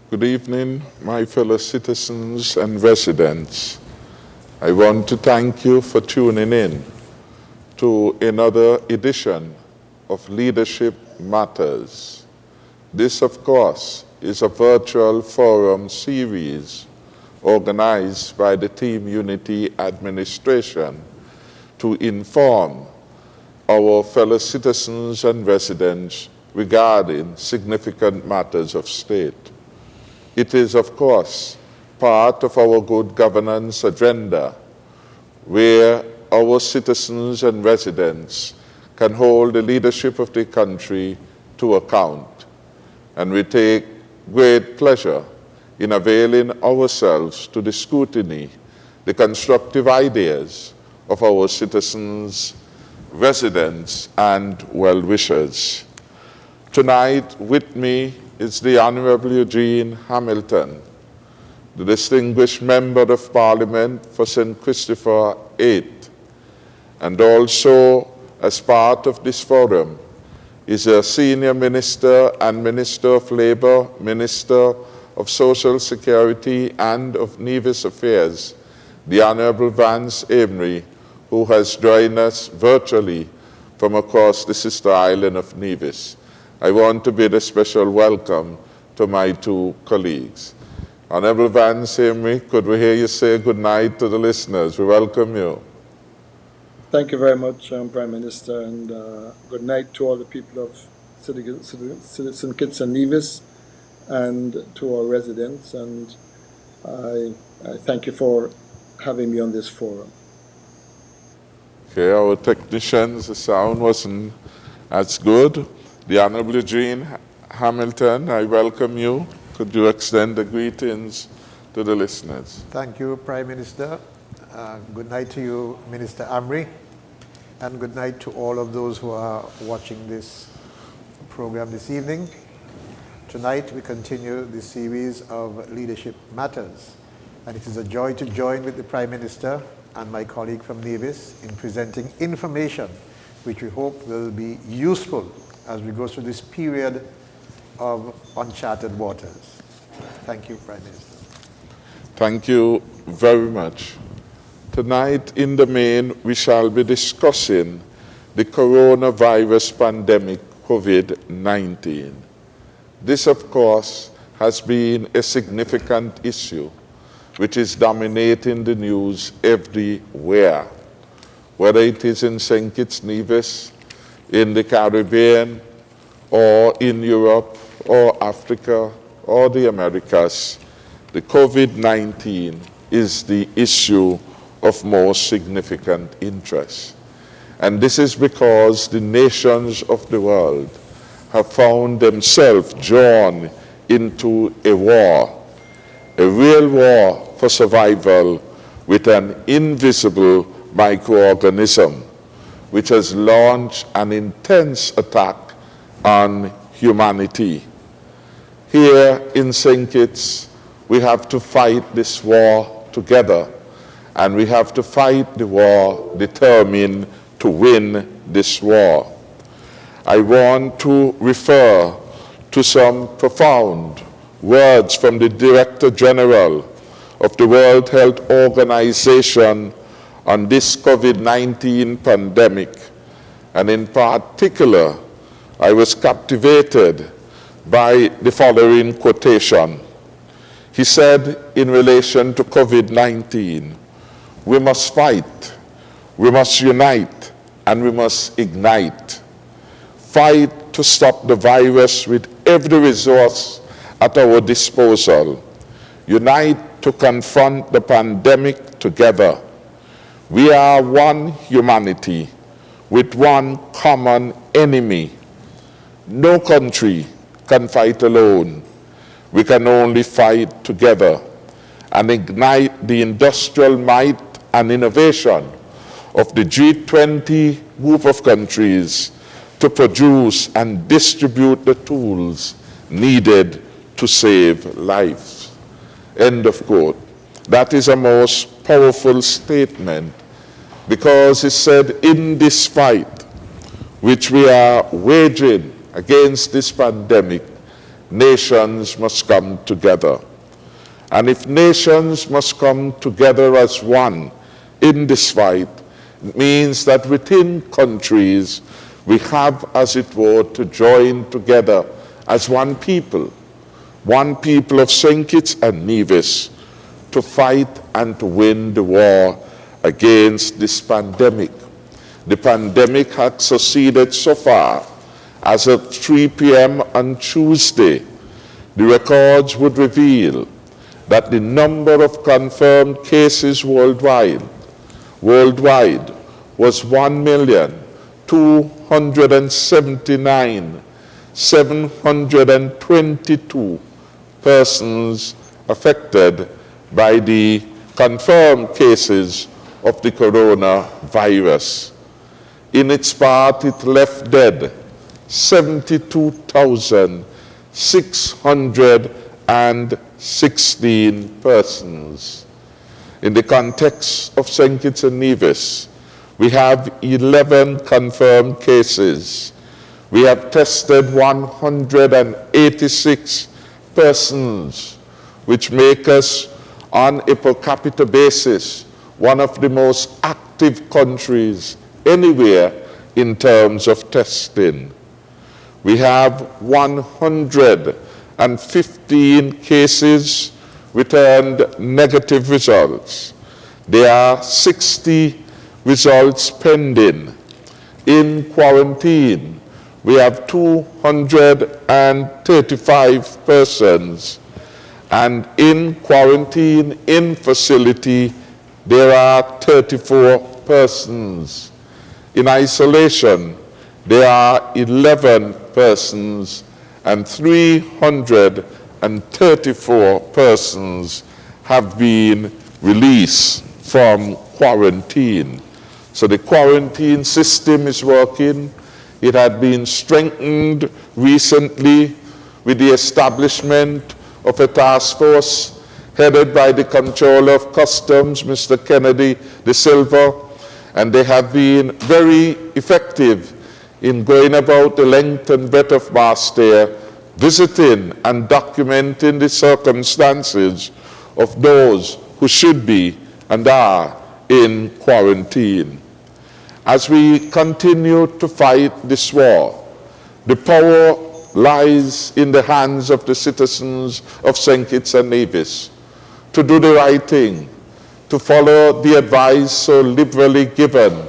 Good evening, my fellow citizens and residents. I want to thank you for tuning in to another edition of Leadership Matters. This, of course, is a virtual forum series organized by the Team Unity Administration to inform our fellow citizens and residents regarding significant matters of state. It is, of course, part of our good governance agenda where our citizens and residents can hold the leadership of the country to account. And we take great pleasure in availing ourselves to the scrutiny, the constructive ideas of our citizens, residents, and well-wishers. Tonight with me is the Honorable Eugene Hamilton, the distinguished Member of Parliament for St. Christopher VIII, and also as part of this forum is a Senior Minister and Minister of Labor, Minister of Social Security and of Nevis Affairs, the Honorable Vance, Amory, who has joined us virtually from across the sister island of Nevis. I want to bid a special welcome to my two colleagues. Honorable Vance, Amory, could we hear you say good night to the listeners? We welcome you. Thank you very much, Prime Minister, and good night to all the people of St. Kitts and Nevis and to our residents, and I thank you for having me on this forum. Okay, our technicians, the sound wasn't as good. The Honorable Eugene Hamilton, I welcome you. Could you extend the greetings to the listeners? Thank you, Prime Minister. Good night to you, Minister Amory, and good night to all of those who are watching this program this evening. Tonight we continue the series of Leadership Matters, and it is a joy to join with the Prime Minister and my colleague from Nevis in presenting information which we hope will be useful as we go through this period of uncharted waters. Thank you, Prime Minister. Thank you very much. Tonight, in the main, we shall be discussing the coronavirus pandemic, COVID-19. This, of course, has been a significant issue which is dominating the news everywhere, whether it is in St. Kitts Nevis, in the Caribbean, or in Europe, or Africa, or the Americas. The COVID-19 is the issue of most significant interest. And this is because the nations of the world have found themselves drawn into a war, a real war for survival with an invisible microorganism which has launched an intense attack on humanity. Here in St. Kitts, we have to fight this war together, and we have to fight the war determined to win this war. I want to refer to some profound words from the Director General of the World Health Organization on this COVID-19 pandemic. And in particular, I was captivated by the following quotation. He said in relation to COVID-19, we must fight, we must unite, and we must ignite. Fight to stop the virus with every resource at our disposal. Unite to confront the pandemic together. We are one humanity with one common enemy. No country can fight alone. We can only fight together and ignite the industrial might and innovation of the G20 group of countries to produce and distribute the tools needed to save lives. End of quote. That is a most powerful statement because it said in this fight which we are waging against this pandemic, nations must come together. And if nations must come together as one in this fight, it means that within countries we have, as it were, to join together as one people of St. Kitts and Nevis, to fight and to win the war against this pandemic. The pandemic had succeeded so far as at 3 p.m. on Tuesday, the records would reveal that the number of confirmed cases worldwide was 1,279,722 persons affected by the confirmed cases of the coronavirus. In its part, it left dead 72,616 persons. In the context of St. Kitts and Nevis, we have 11 confirmed cases. We have tested 186 persons, which make us, on a per capita basis, one of the most active countries anywhere in terms of testing. We have 115 cases returned negative results. There are 60 results pending. In quarantine, we have 235 persons. And in quarantine, in facility, there are 34 persons. In isolation, there are 11 persons, and 334 persons have been released from quarantine. So the quarantine system is working. It had been strengthened recently with the establishment of a task force headed by the Comptroller of Customs, Mr. Kennedy De Silva, and they have been very effective in going about the length and breadth of Basseterre, visiting and documenting the circumstances of those who should be and are in quarantine. As we continue to fight this war, the power lies in the hands of the citizens of St. Kitts and Nevis to do the right thing, to follow the advice so liberally given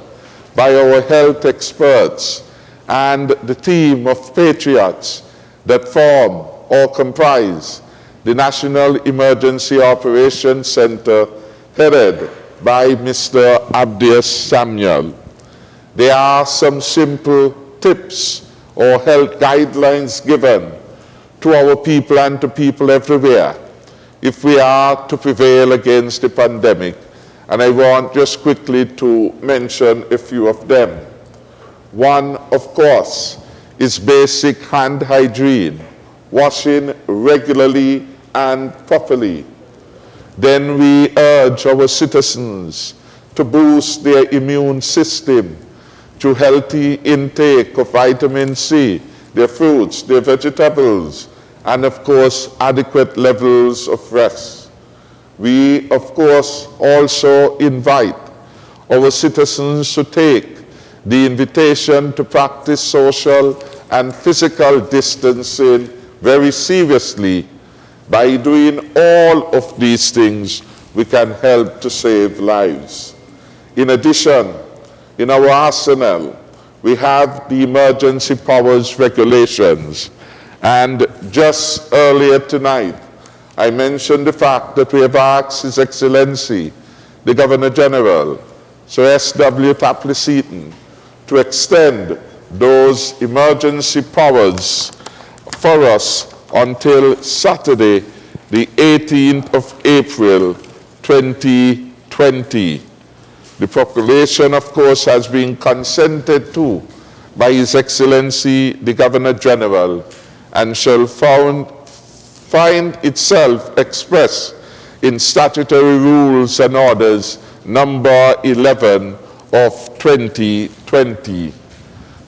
by our health experts and the team of patriots that form or comprise the National Emergency Operations Center headed by Mr. Abdias Samuel. There are some simple tips or health guidelines given to our people and to people everywhere if we are to prevail against the pandemic. And I want just quickly to mention a few of them. One, of course, is basic hand hygiene, washing regularly and properly. Then we urge our citizens to boost their immune system through healthy intake of vitamin C, their fruits, their vegetables, and of course, adequate levels of rest. We, of course, also invite our citizens to take the invitation to practice social and physical distancing very seriously. By doing all of these things, we can help to save lives. In addition, in our arsenal, we have the emergency powers regulations. And just earlier tonight, I mentioned the fact that we have asked His Excellency, the Governor General, Sir S.W. Tapley Seaton, to extend those emergency powers for us until Saturday, the 18th of April, 2020. The proclamation, of course, has been consented to by His Excellency, the Governor General, and shall find itself expressed in statutory rules and orders number 11 of 2020.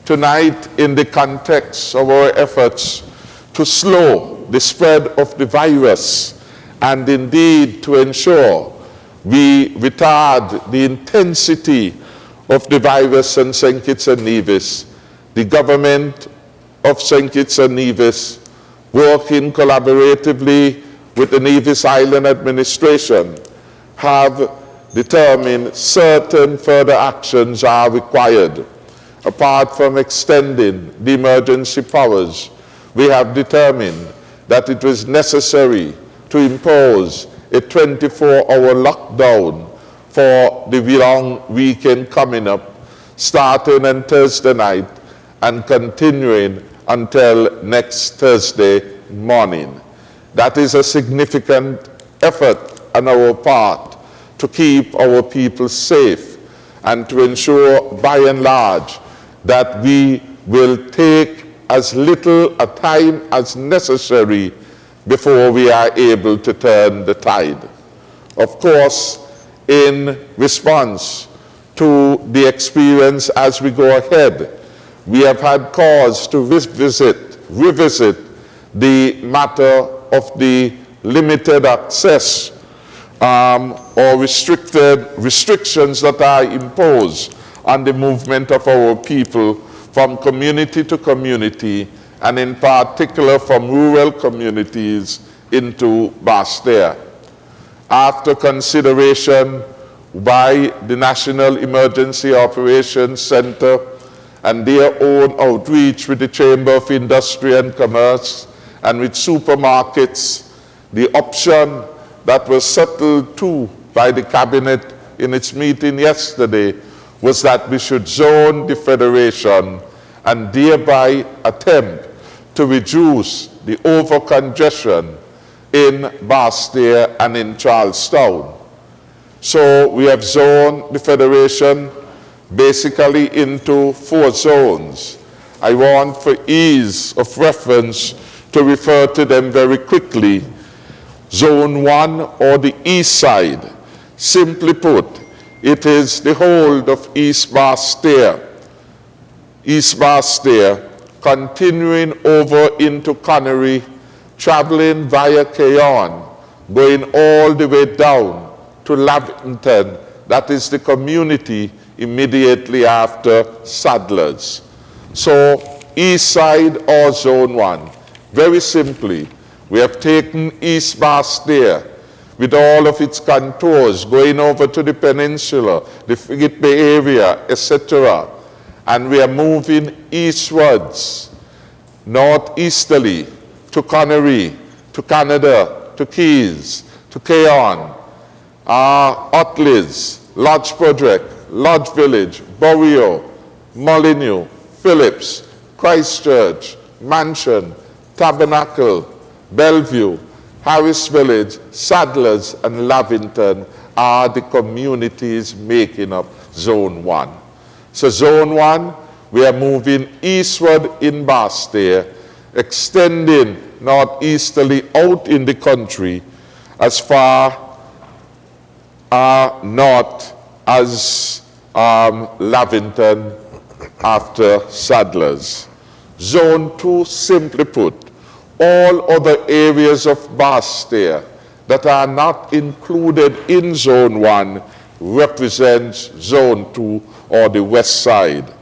Tonight, in the context of our efforts to slow the spread of the virus, and indeed to ensure we retard the intensity of the virus in St. Kitts and Nevis, the government of St. Kitts and Nevis, working collaboratively with the Nevis Island Administration, have determined certain further actions are required. Apart from extending the emergency powers, we have determined that it was necessary to impose a 24-hour lockdown for the long weekend coming up, starting on Thursday night and continuing until next Thursday morning. That is a significant effort on our part to keep our people safe and to ensure, by and large, that we will take as little a time as necessary before we are able to turn the tide. Of course, in response to the experience as we go ahead, we have had cause to revisit the matter of the limited access or restrictions that are imposed on the movement of our people from community to community, and in particular from rural communities into Basseterre. After consideration by the National Emergency Operations Center and their own outreach with the Chamber of Industry and Commerce and with supermarkets, the option that was settled too by the Cabinet in its meeting yesterday was that we should zone the Federation and thereby attempt to reduce the overcongestion in Basseterre and in Charlestown. So we have zoned the Federation basically into 4 zones. I want, for ease of reference, to refer to them very quickly. Zone 1, or the east side. Simply put, it is the whole of East Basseterre, continuing over into Connery, traveling via Cayon, going all the way down to Lavington, that is the community immediately after Sadler's. So, east side or zone 1. Very simply, we have taken East Basseterre with all of its contours going over to the peninsula, the Frigate Bay area, etc. And we are moving eastwards, northeasterly, to Connery, to Canada, to Keys, to Cayon, Otleys, Lodge Podrek, Lodge Village, Borio, Molyneux, Phillips, Christchurch, Mansion, Tabernacle, Bellevue, Harris Village, Sadler's, and Lavington are the communities making up Zone 1. So Zone 1, we are moving eastward in Basseterre, extending northeasterly out in the country as far north as Lavington after Sadler's. Zone 2, simply put, all other areas of Basseterre that are not included in Zone 1 represents Zone 2, or the west side.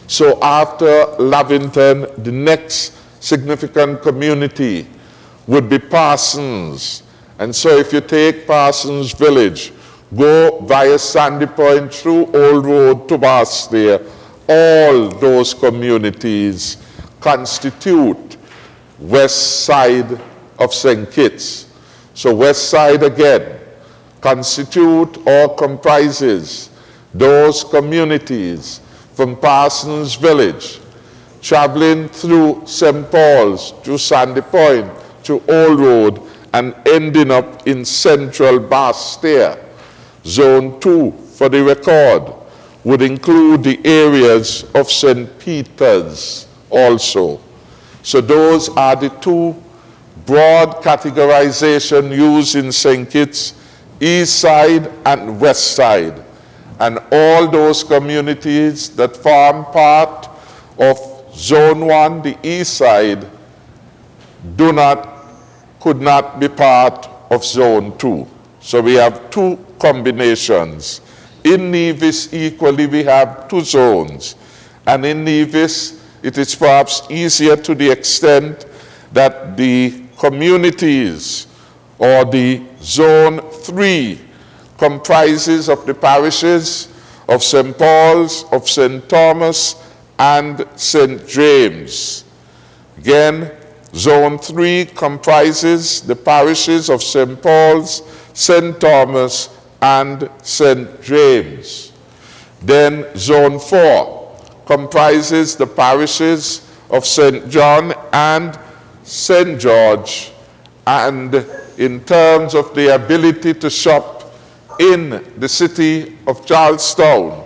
So after Lavington, the next significant community would be Parsons. And so if you take Parsons Village, go via Sandy Point through Old Road to Basseterre, all those communities constitute west side of St. Kitts. So west side again constitute or comprises those communities from Parsons Village, traveling through St. Paul's, through Sandy Point, through Old Road, and ending up in central Basseterre. Zone 2, for the record, would include the areas of St. Peter's also. So those are the 2 broad categorization used in St. Kitts, east side and west side. And all those communities that form part of Zone 1, the east side, do not could not be part of Zone 2. So we have two combinations. In Nevis, equally, we have two zones. And in Nevis, it is perhaps easier to the extent that the communities or the Zone 3 comprises of the parishes of St. Paul's, of St. Thomas, and St. James. Again, Zone 3 comprises the parishes of St. Paul's, St. Thomas, and St. James. Then Zone 4 comprises the parishes of St. John and St. George. And in terms of the ability to shop in the city of Charlestown,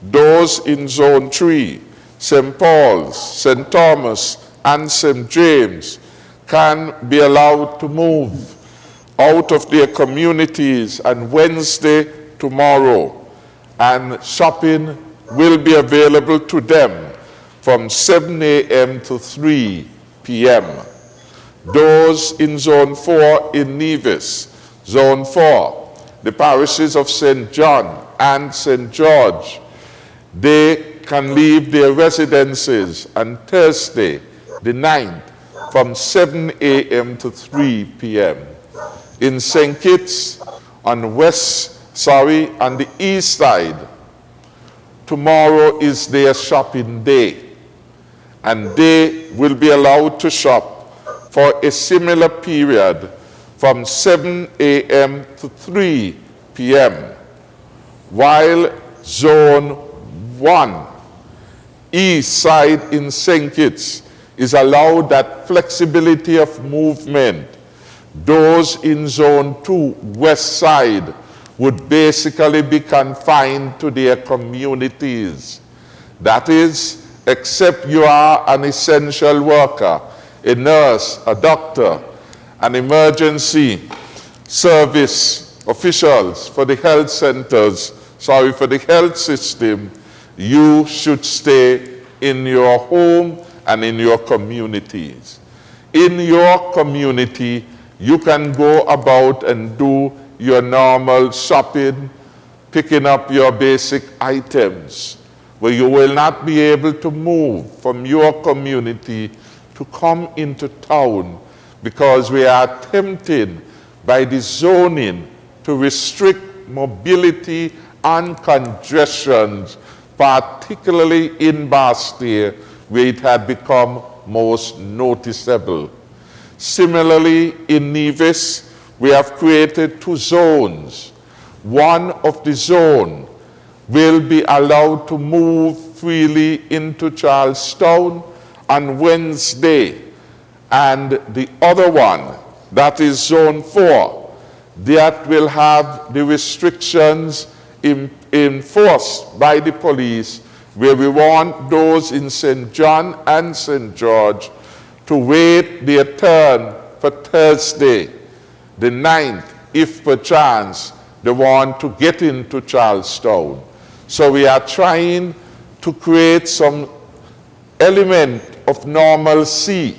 those in Zone 3, St. Paul's, St. Thomas, and St. James, can be allowed to move out of their communities on Wednesday, tomorrow, and shopping will be available to them from 7 a.m. to 3 p.m. Those in Zone 4 in Nevis, Zone 4, the parishes of St. John and St. George, they can leave their residences on Thursday, the 9th, from 7 a.m. to 3 p.m. In St. Kitts, on the east side, tomorrow is their shopping day, and they will be allowed to shop for a similar period from 7 a.m. to 3 p.m., while Zone 1, east side in St. Kitts, is allowed that flexibility of movement. Those in Zone 2, west side, would basically be confined to their communities. That is, except you are an essential worker, a nurse, a doctor, an emergency service officials for the health centers, for the health system, you should stay in your home and in your communities. In your community, you can go about and do your normal shopping, picking up your basic items, where you will not be able to move from your community to come into town, because we are tempted by the zoning to restrict mobility and congestions, particularly in Bastille, where it had become most noticeable. Similarly, in Nevis, we have created two zones. One of the zone will be allowed to move freely into Charlestown on Wednesday, and the other one, that is Zone 4, that will have the restrictions enforced by the police, where we want those in St. John and St. George to wait their turn for Thursday, the 9th, if perchance they want to get into Charlestown. So we are trying to create some element of normalcy,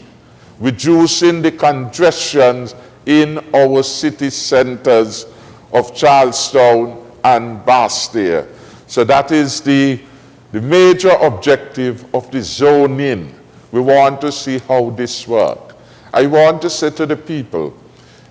reducing the congestions in our city centers of Charlestown and Bastille. So that is the major objective of the zoning. We want to see how this works. I want to say to the people,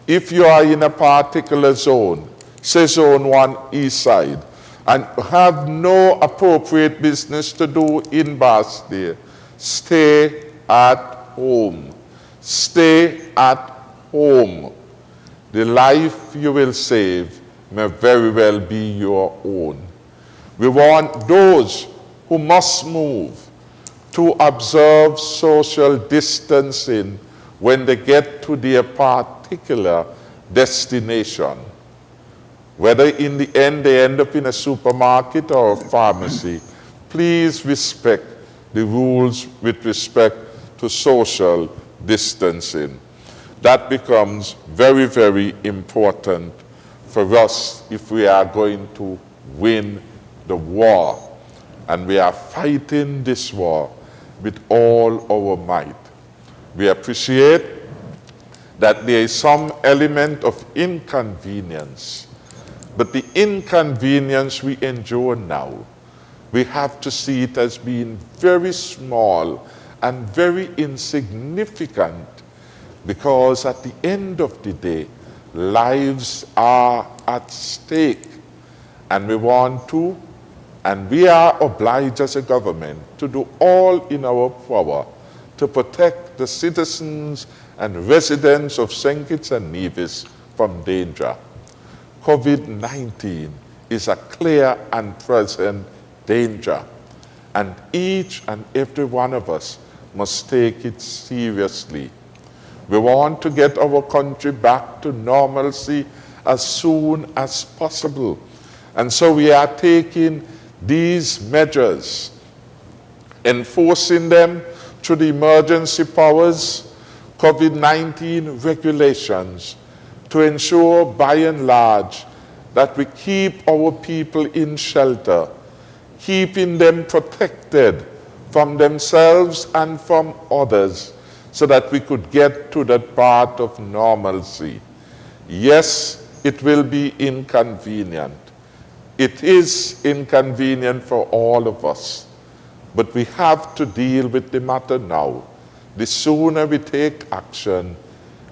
if you are in a particular zone, say Zone 1 East Side, and have no appropriate business to do in Bastille, stay at home. Stay at home. The life you will save may very well be your own. We want those who must move to observe social distancing when they get to their particular destination. Whether in the end they end up in a supermarket or a pharmacy, please respect the rules with respect to social distancing. That becomes very, very important for us if we are going to win the war. And we are fighting this war with all our might. We appreciate that there is some element of inconvenience, but the inconvenience we endure now, we have to see it as being very small and very insignificant, because at the end of the day, lives are at stake, and we want to, and we are obliged as a government to do all in our power to protect the citizens and residents of St. Kitts and Nevis from danger. COVID-19 is a clear and present danger, and each and every one of us must take it seriously. We want to get our country back to normalcy as soon as possible, and so we are taking these measures, enforcing them through the emergency powers, COVID-19 regulations, to ensure by and large that we keep our people in shelter, keeping them protected from themselves and from others, so that we could get to that part of normalcy. Yes, it will be inconvenient. It is inconvenient for all of us, but we have to deal with the matter now. The sooner we take action,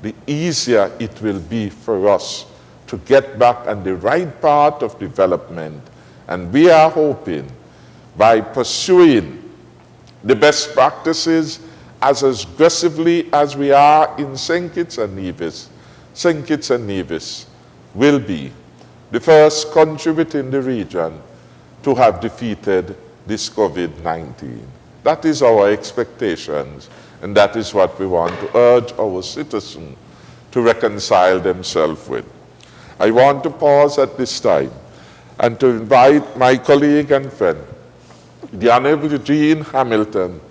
the easier it will be for us to get back on the right path of development. And we are hoping, by pursuing the best practices as aggressively as we are in St. Kitts and Nevis, St. Kitts and Nevis will be the first country within the region to have defeated this COVID-19. That is our expectations, and that is what we want to urge our citizens to reconcile themselves with. I want to pause at this time and to invite my colleague and friend, the Honorable Eugene Hamilton,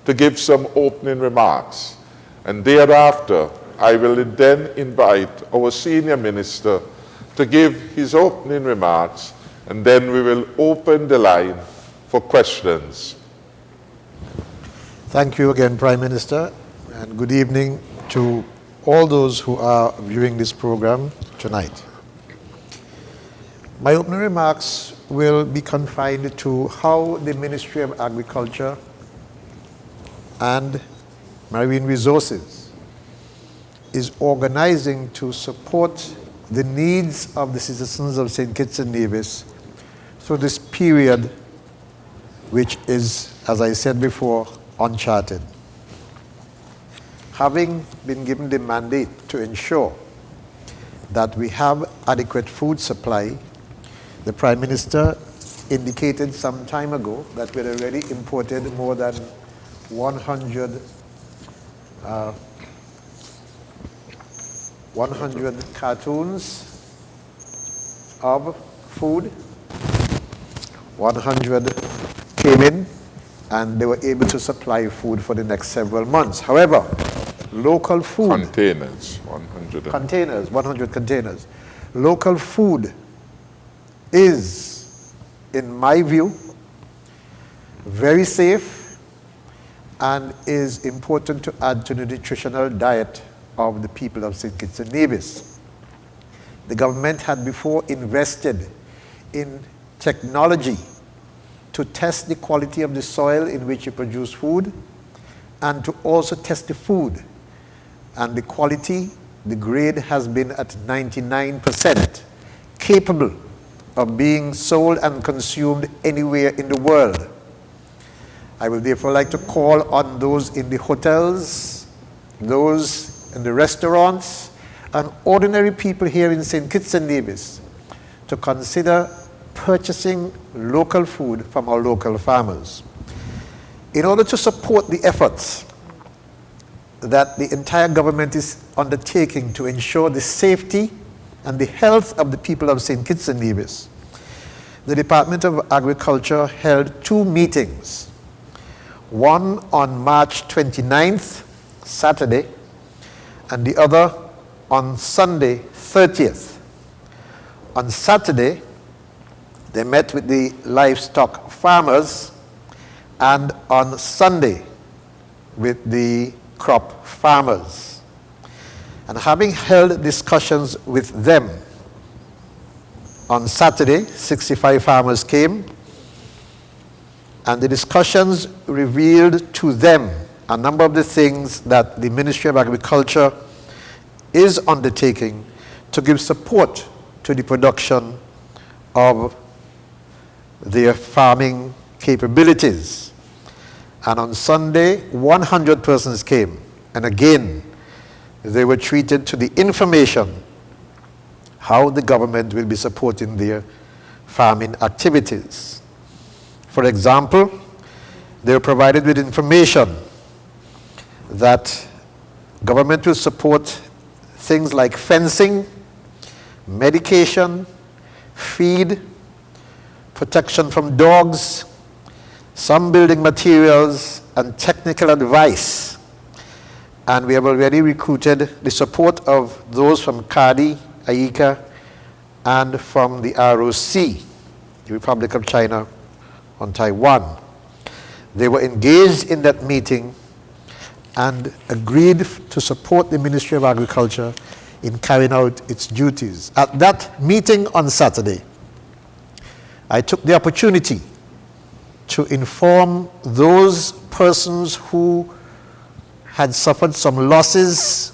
to give some opening remarks. And thereafter, I will then invite our senior minister to give his opening remarks, and then we will open the line for questions. Thank you again, Prime Minister, and good evening to all those who are viewing this program tonight. My opening remarks will be confined to how the Ministry of Agriculture and Marine Resources is organizing to support the needs of the citizens of St. Kitts and Nevis through this period, which is, as I said before, uncharted. Having been given the mandate to ensure that we have adequate food supply, the Prime Minister indicated some time ago that we had already imported more than 100 cartons of food. 100 came in, and they were able to supply food for the next several months. However, local food... Containers, 100 containers. Local food is, in my view, very safe and is important to add to the nutritional diet of the people of St. Kitts and Nevis. The government had before invested in technology to test the quality of the soil in which you produce food, and to also test the food. And the quality, the grade has been at 99%, capable of being sold and consumed anywhere in the world. I would therefore like to call on those in the hotels, those in the restaurants, and ordinary people here in St. Kitts and Nevis to consider purchasing local food from our local farmers. In order to support the efforts that the entire government is undertaking to ensure the safety and the health of the people of St. Kitts and Nevis, the Department of Agriculture held 2 meetings, one on March 29th, Saturday, and the other on Sunday, 30th. On Saturday, they met with the livestock farmers, and on Sunday with the crop farmers. And having held discussions with them, on Saturday, 65 farmers came, and the discussions revealed to them a number of the things that the Ministry of Agriculture is undertaking to give support to the production of their farming capabilities. And on Sunday, 100 persons came, and again, they were treated to the information how the government will be supporting their farming activities. For example, they were provided with information that government will support things like fencing, medication, feed, protection from dogs, some building materials, and technical advice. And we have already recruited the support of those from CADI, AICA, and from the ROC, the Republic of China on Taiwan. They were engaged in that meeting and agreed to support the Ministry of Agriculture in carrying out its duties. At that meeting on Saturday, I took the opportunity to inform those persons who had suffered some losses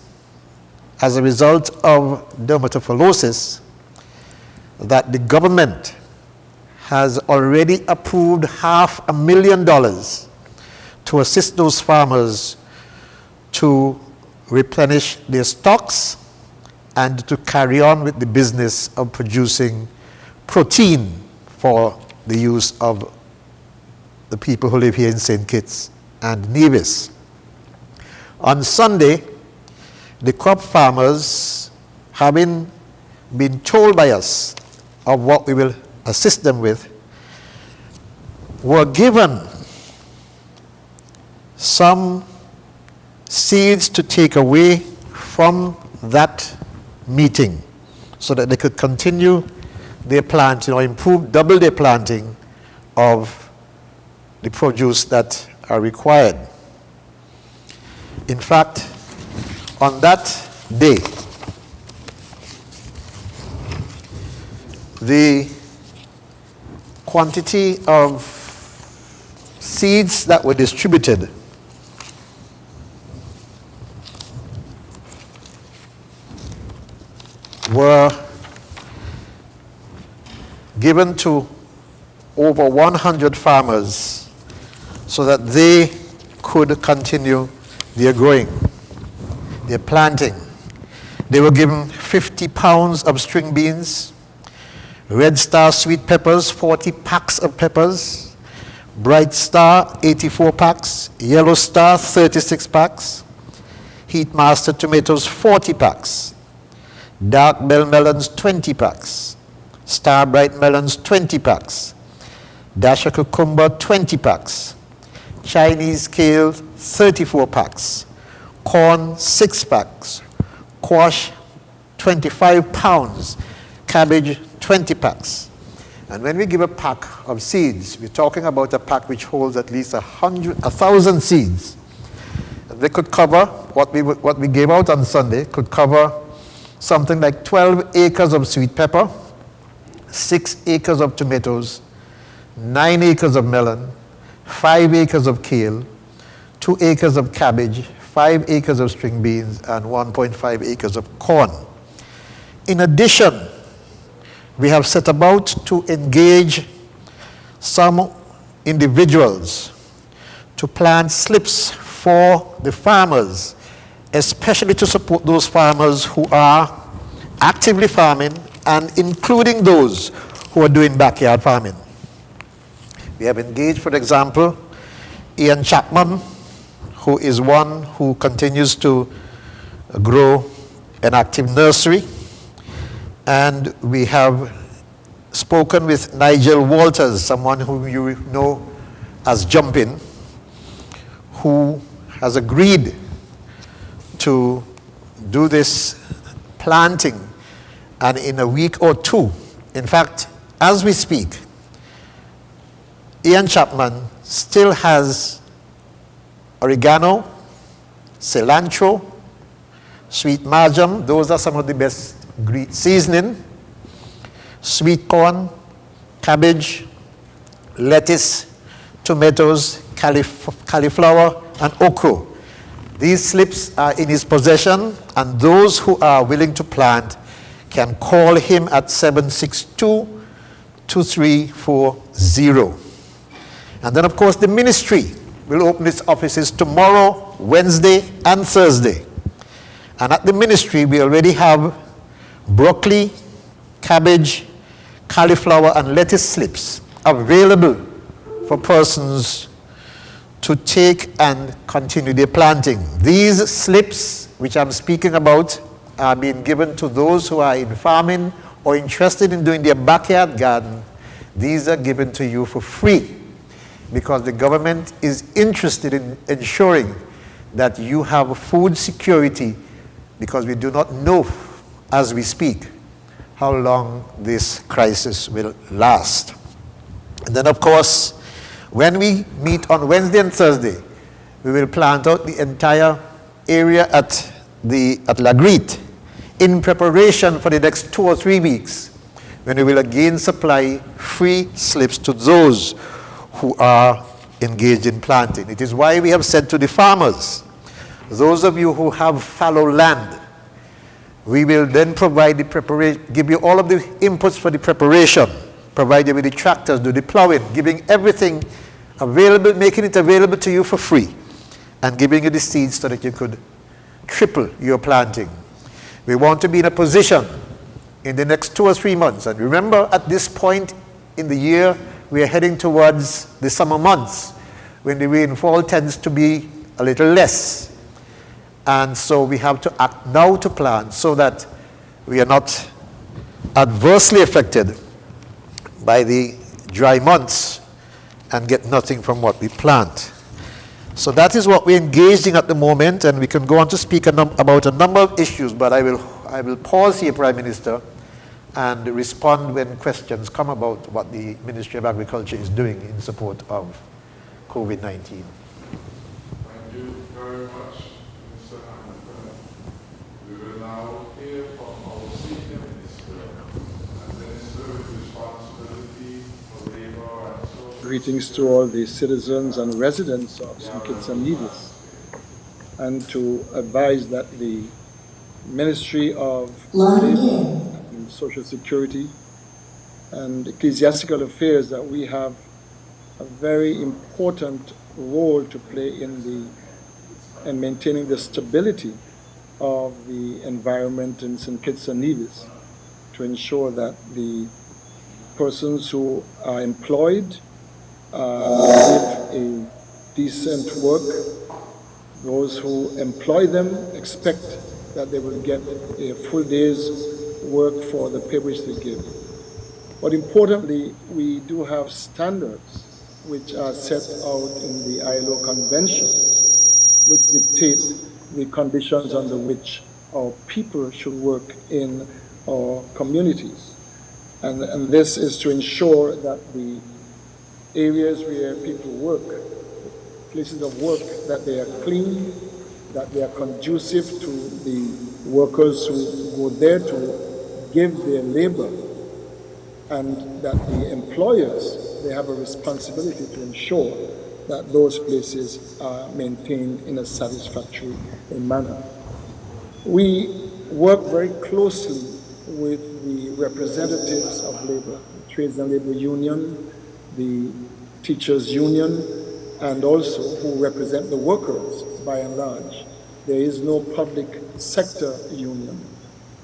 as a result of dermatophilosis that the government has already approved $500,000 to assist those farmers to replenish their stocks and to carry on with the business of producing protein for the use of the people who live here in St. Kitts and Nevis. On Sunday, the crop farmers, having been told by us of what we will assist them with, were given some seeds to take away from that meeting so that they could continue their planting or improve, double their planting of the produce that are required. In fact, on that day, the quantity of seeds that were distributed were given to over 100 farmers so that they could continue their growing, their planting. They were given 50 pounds of string beans, Red Star sweet peppers, 40 packs of peppers, Bright Star, 84 packs, Yellow Star, 36 packs, Heat Master tomatoes, 40 packs, Dark Bell melons, 20 packs, Star Bright melons, 20 packs, Dasher cucumber, 20 packs, Chinese kale, 34 packs, corn, 6 packs, squash, 25 pounds, cabbage, 20 packs. And when we give a pack of seeds, we're talking about a pack which holds at least 1,000 seeds. They could cover, what we gave out on Sunday, could cover something like 12 acres of sweet pepper, 6 acres of tomatoes, 9 acres of melon, 5 acres of kale, 2 acres of cabbage, 5 acres of string beans, and 1.5 acres of corn. In addition, we have set about to engage some individuals to plant slips for the farmers, especially to support those farmers who are actively farming and including those who are doing backyard farming. We have engaged, for example, Ian Chapman, who is one who continues to grow an active nursery. And we have spoken with Nigel Walters, someone whom you know as Jumpin, who has agreed to do this planting. And in a week or two, in fact, as we speak, Ian Chapman still has oregano, cilantro, sweet marjoram, those are some of the best seasoning, sweet corn, cabbage, lettuce, tomatoes, cauliflower, and okra. These slips are in his possession, and those who are willing to plant can call him at 762-2340. And then, of course, the ministry will open its offices tomorrow, Wednesday, and Thursday. And at the ministry, we already have broccoli, cabbage, cauliflower, and lettuce slips available for persons to take and continue their planting. These slips, which I'm speaking about, are being given to those who are in farming or interested in doing their backyard garden. These are given to you for free because the government is interested in ensuring that you have food security, because we do not know as we speak how long this crisis will last. And then, of course, when we meet on Wednesday and Thursday, we will plant out the entire area at La Grite in preparation for the next 2 or 3 weeks, when we will again supply free slips to those who are engaged in planting. It is why we have said to the farmers, those of you who have fallow land, we will then provide the preparation, give you all of the inputs for the preparation, provide you with the tractors, do the plowing, giving everything available, making it available to you for free, and giving you the seeds so that you could triple your planting. We want to be in a position in the next 2 or 3 months, and remember, at this point in the year, we are heading towards the summer months, when the rainfall tends to be a little less. And so we have to act now to plant so that we are not adversely affected by the dry months and get nothing from what we plant. So that is what we're engaged in at the moment, and we can go on to speak about a number of issues, but I will pause here, Prime Minister, and respond when questions come about what the Ministry of Agriculture is doing in support of COVID-19. Thank you very much, Mr. Hamilton. We will now hear from our senior minister and minister with responsibility for labor and social. Greetings to all the citizens and residents of St. Kitts and Nevis, and to advise that the Ministry of Labor and Social Security and Ecclesiastical Affairs, that we have a very important role to play in maintaining the stability of the environment in St. Kitts and Nevis, to ensure that the persons who are employed give a decent work. Those who employ them expect that they will get a full day's work for the pay which they give. But importantly, we do have standards which are set out in the ILO Convention, which dictate the conditions under which our people should work in our communities. And this is to ensure that the areas where people work, places of work, that they are clean, that they are conducive to the workers who go there to give their labor, and that the employers, they have a responsibility to ensure that those places are maintained in a satisfactory manner. We work very closely with the representatives of labor, the Trades and Labor Union, the Teachers Union, and also who represent the workers by and large. There is no public sector union,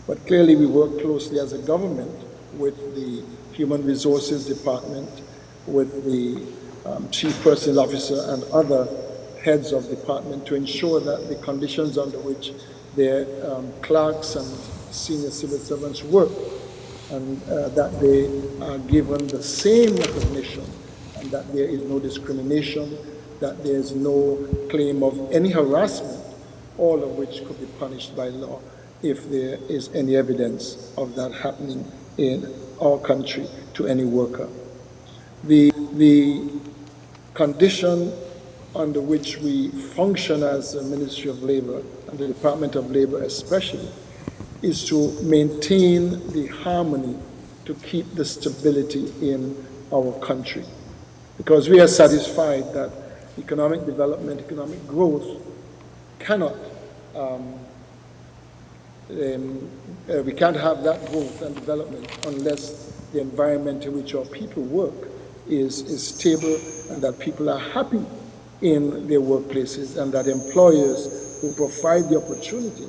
but clearly we work closely as a government with the Human Resources Department, with the Chief Personnel Officer and other heads of department, to ensure that the conditions under which their clerks and senior civil servants work, and that they are given the same recognition, and that there is no discrimination, that there is no claim of any harassment, all of which could be punished by law if there is any evidence of that happening in our country to any worker. The condition under which we function as the Ministry of Labor and the Department of Labor especially, is to maintain the harmony, to keep the stability in our country. Because we are satisfied that economic development, economic growth cannot, we can't have that growth and development unless the environment in which our people work is stable and that people are happy in their workplaces and that employers who provide the opportunity,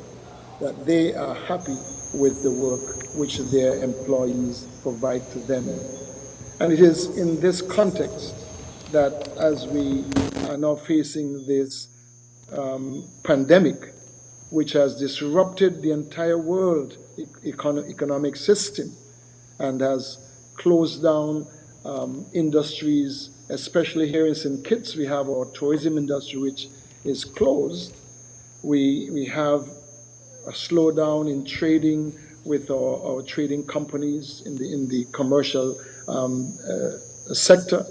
that they are happy with the work which their employees provide to them. And it is in this context that as we are now facing this pandemic, which has disrupted the entire world economic system and has closed down industries, especially here in St. Kitts, we have our tourism industry which is closed. We have a slowdown in trading with our trading companies in the commercial sector.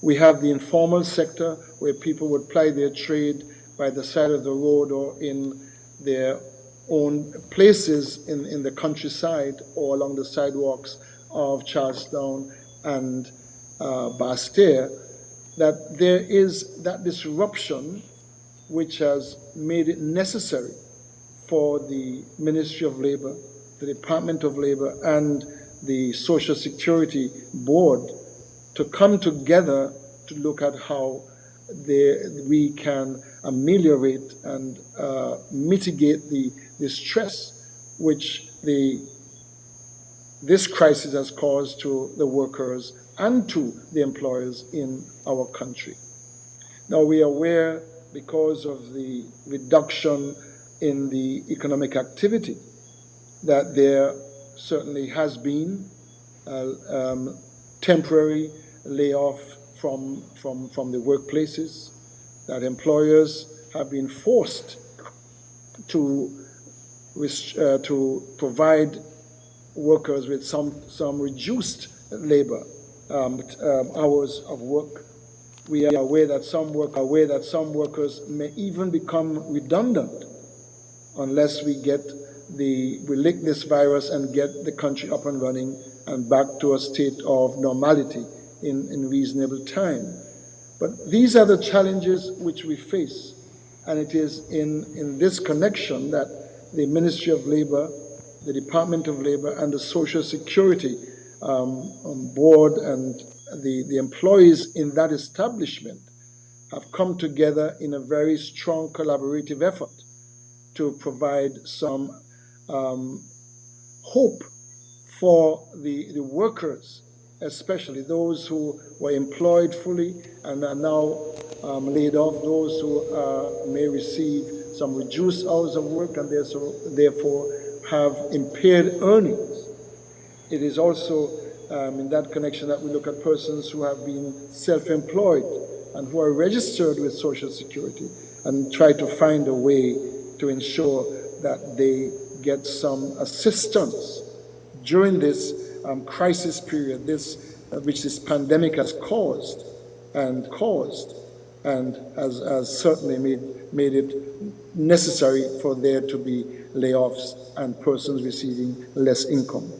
We have the informal sector where people would ply their trade by the side of the road or in their own places in the countryside or along the sidewalks of Charlestown and Basse-Terre, that there is that disruption which has made it necessary for the Ministry of Labor, the Department of Labor, and the Social Security Board to come together to look at how we can ameliorate and mitigate the stress which this crisis has caused to the workers and to the employers in our country. Now we are aware, because of the reduction in the economic activity, that there certainly has been temporary layoff from the workplaces, that employers have been forced to provide workers with some reduced labor hours of work. We are aware that some workers may even become redundant unless we lick this virus and get the country up and running and back to a state of normality in reasonable time. But these are the challenges which we face, and it is in this connection that the Ministry of Labor, the Department of Labor, and the Social Security Board and the employees in that establishment have come together in a very strong collaborative effort to provide some hope for the workers, especially those who were employed fully and are now laid off, those who may receive some reduced hours of work and therefore have impaired earnings. It is also in that connection that we look at persons who have been self-employed and who are registered with Social Security and try to find a way to ensure that they get some assistance during this crisis period, which this pandemic has caused and has certainly made it necessary for there to be layoffs and persons receiving less income.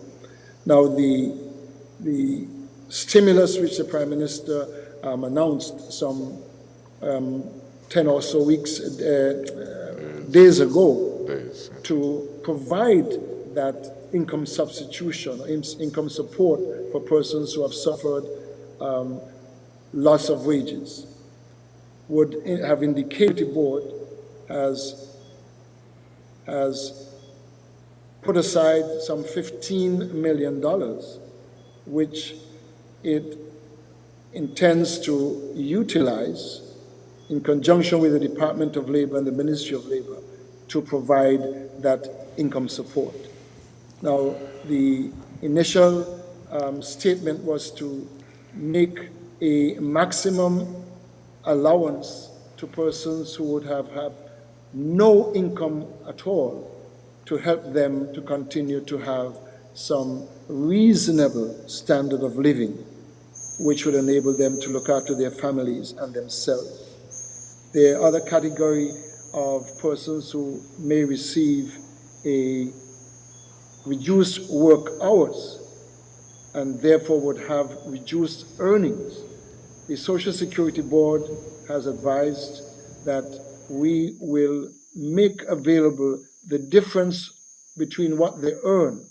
Now, the stimulus which the Prime Minister announced some 10 or so days ago to provide that income substitution, income support for persons who have suffered loss of wages, would have indicated the board has put aside some $15 million, which it intends to utilize in conjunction with the Department of Labor and the Ministry of Labor to provide that income support. Now, the initial statement was to make a maximum allowance to persons who would have had no income at all to help them to continue to have some reasonable standard of living, which would enable them to look after their families and themselves. There are other category of persons who may receive a reduced work hours and therefore would have reduced earnings. The Social Security Board has advised that we will make available the difference between what they earn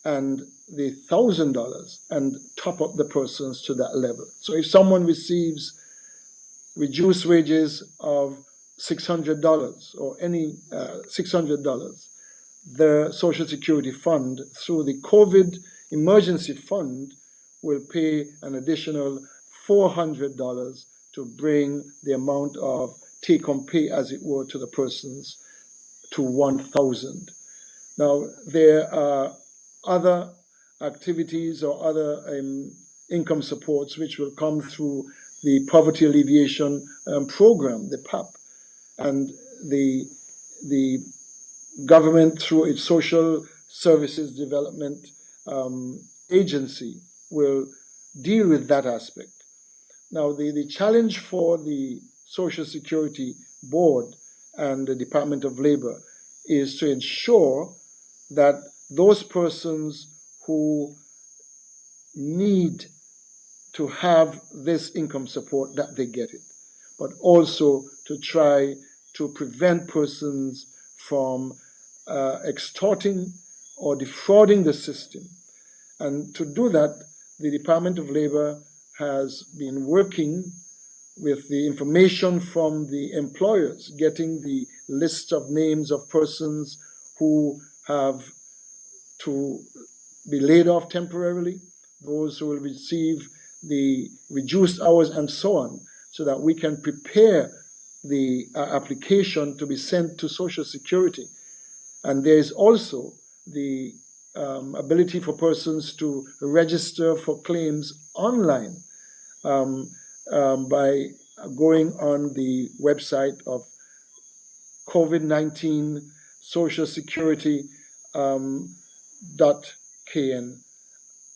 and the $1,000 and top up the persons to that level. So if someone receives reduced wages of $600 or any $600, the Social Security Fund, through the COVID Emergency Fund, will pay an additional $400 to bring the amount of take-home pay, as it were, to the persons to $1,000. Now, there are other activities or other income supports which will come through the Poverty Alleviation Program, the PAP, and the government, through its Social Services Development Agency, will deal with that aspect. Now, the challenge for the Social Security Board and the Department of Labor is to ensure that those persons who need to have this income support, that they get it, but also to try to prevent persons from extorting or defrauding the system. And to do that, the Department of Labor has been working with the information from the employers, getting the list of names of persons who have to be laid off temporarily, those who will receive the reduced hours, and so on, so that we can prepare the application to be sent to Social Security. And there is also the ability for persons to register for claims online by going on the website of COVID-19 Social Security .kn,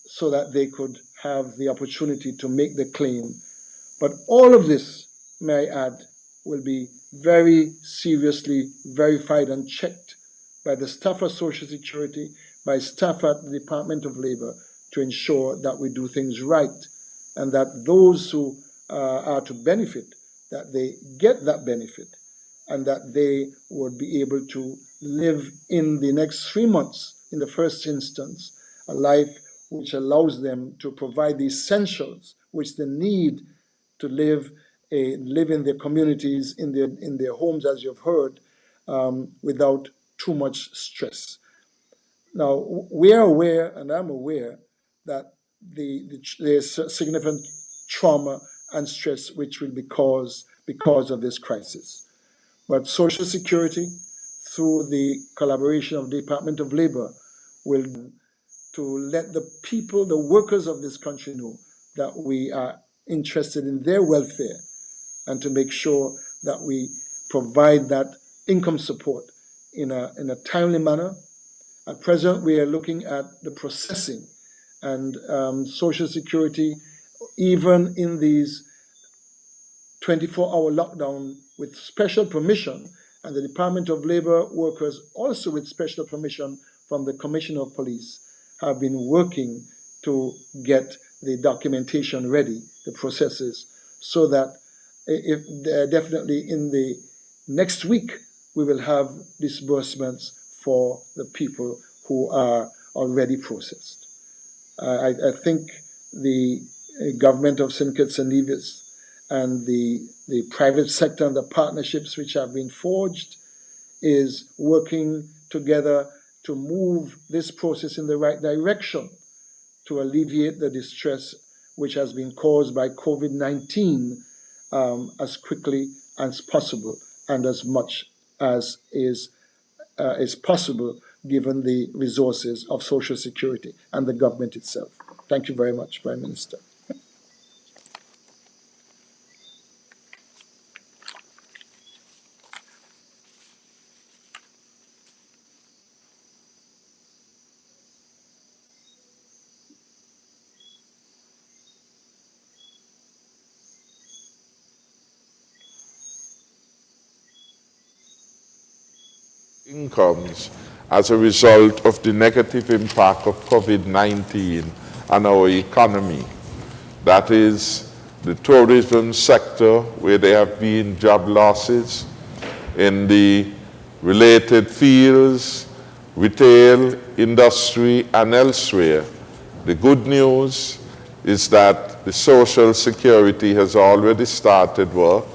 so that they could have the opportunity to make the claim. But all of this, may I add, will be very seriously verified and checked by the staff of Social Security, by staff at the Department of Labor, to ensure that we do things right and that those who are to benefit, that they get that benefit, and that they would be able to live in the next 3 months, in the first instance, a life which allows them to provide the essentials which they need to live in their communities, in their homes, as you've heard, without too much stress. Now, we are aware, and I'm aware, that there's significant trauma and stress which will be caused because of this crisis. But Social Security, through the collaboration of the Department of Labor, will to let the people, the workers of this country, know that we are interested in their welfare, and to make sure that we provide that income support in a timely manner. At present, we are looking at the processing, and Social Security, even in these 24-hour lockdown with special permission, and the Department of Labor workers also with special permission from the Commissioner of Police, have been working to get the documentation ready, the processes, so that if definitely in the next week we will have disbursements for the people who are already processed. I think the government of St. Kitts and Nevis and the private sector and the partnerships which have been forged is working together to move this process in the right direction, to alleviate the distress which has been caused by COVID-19 as quickly as possible and as much as is possible given the resources of Social Security and the government itself. Thank you very much, Prime Minister. incomes as a result of the negative impact of COVID-19 on our economy. That is the tourism sector, where there have been job losses, in the related fields, retail, industry, and elsewhere. The good news is that the Social Security has already started work,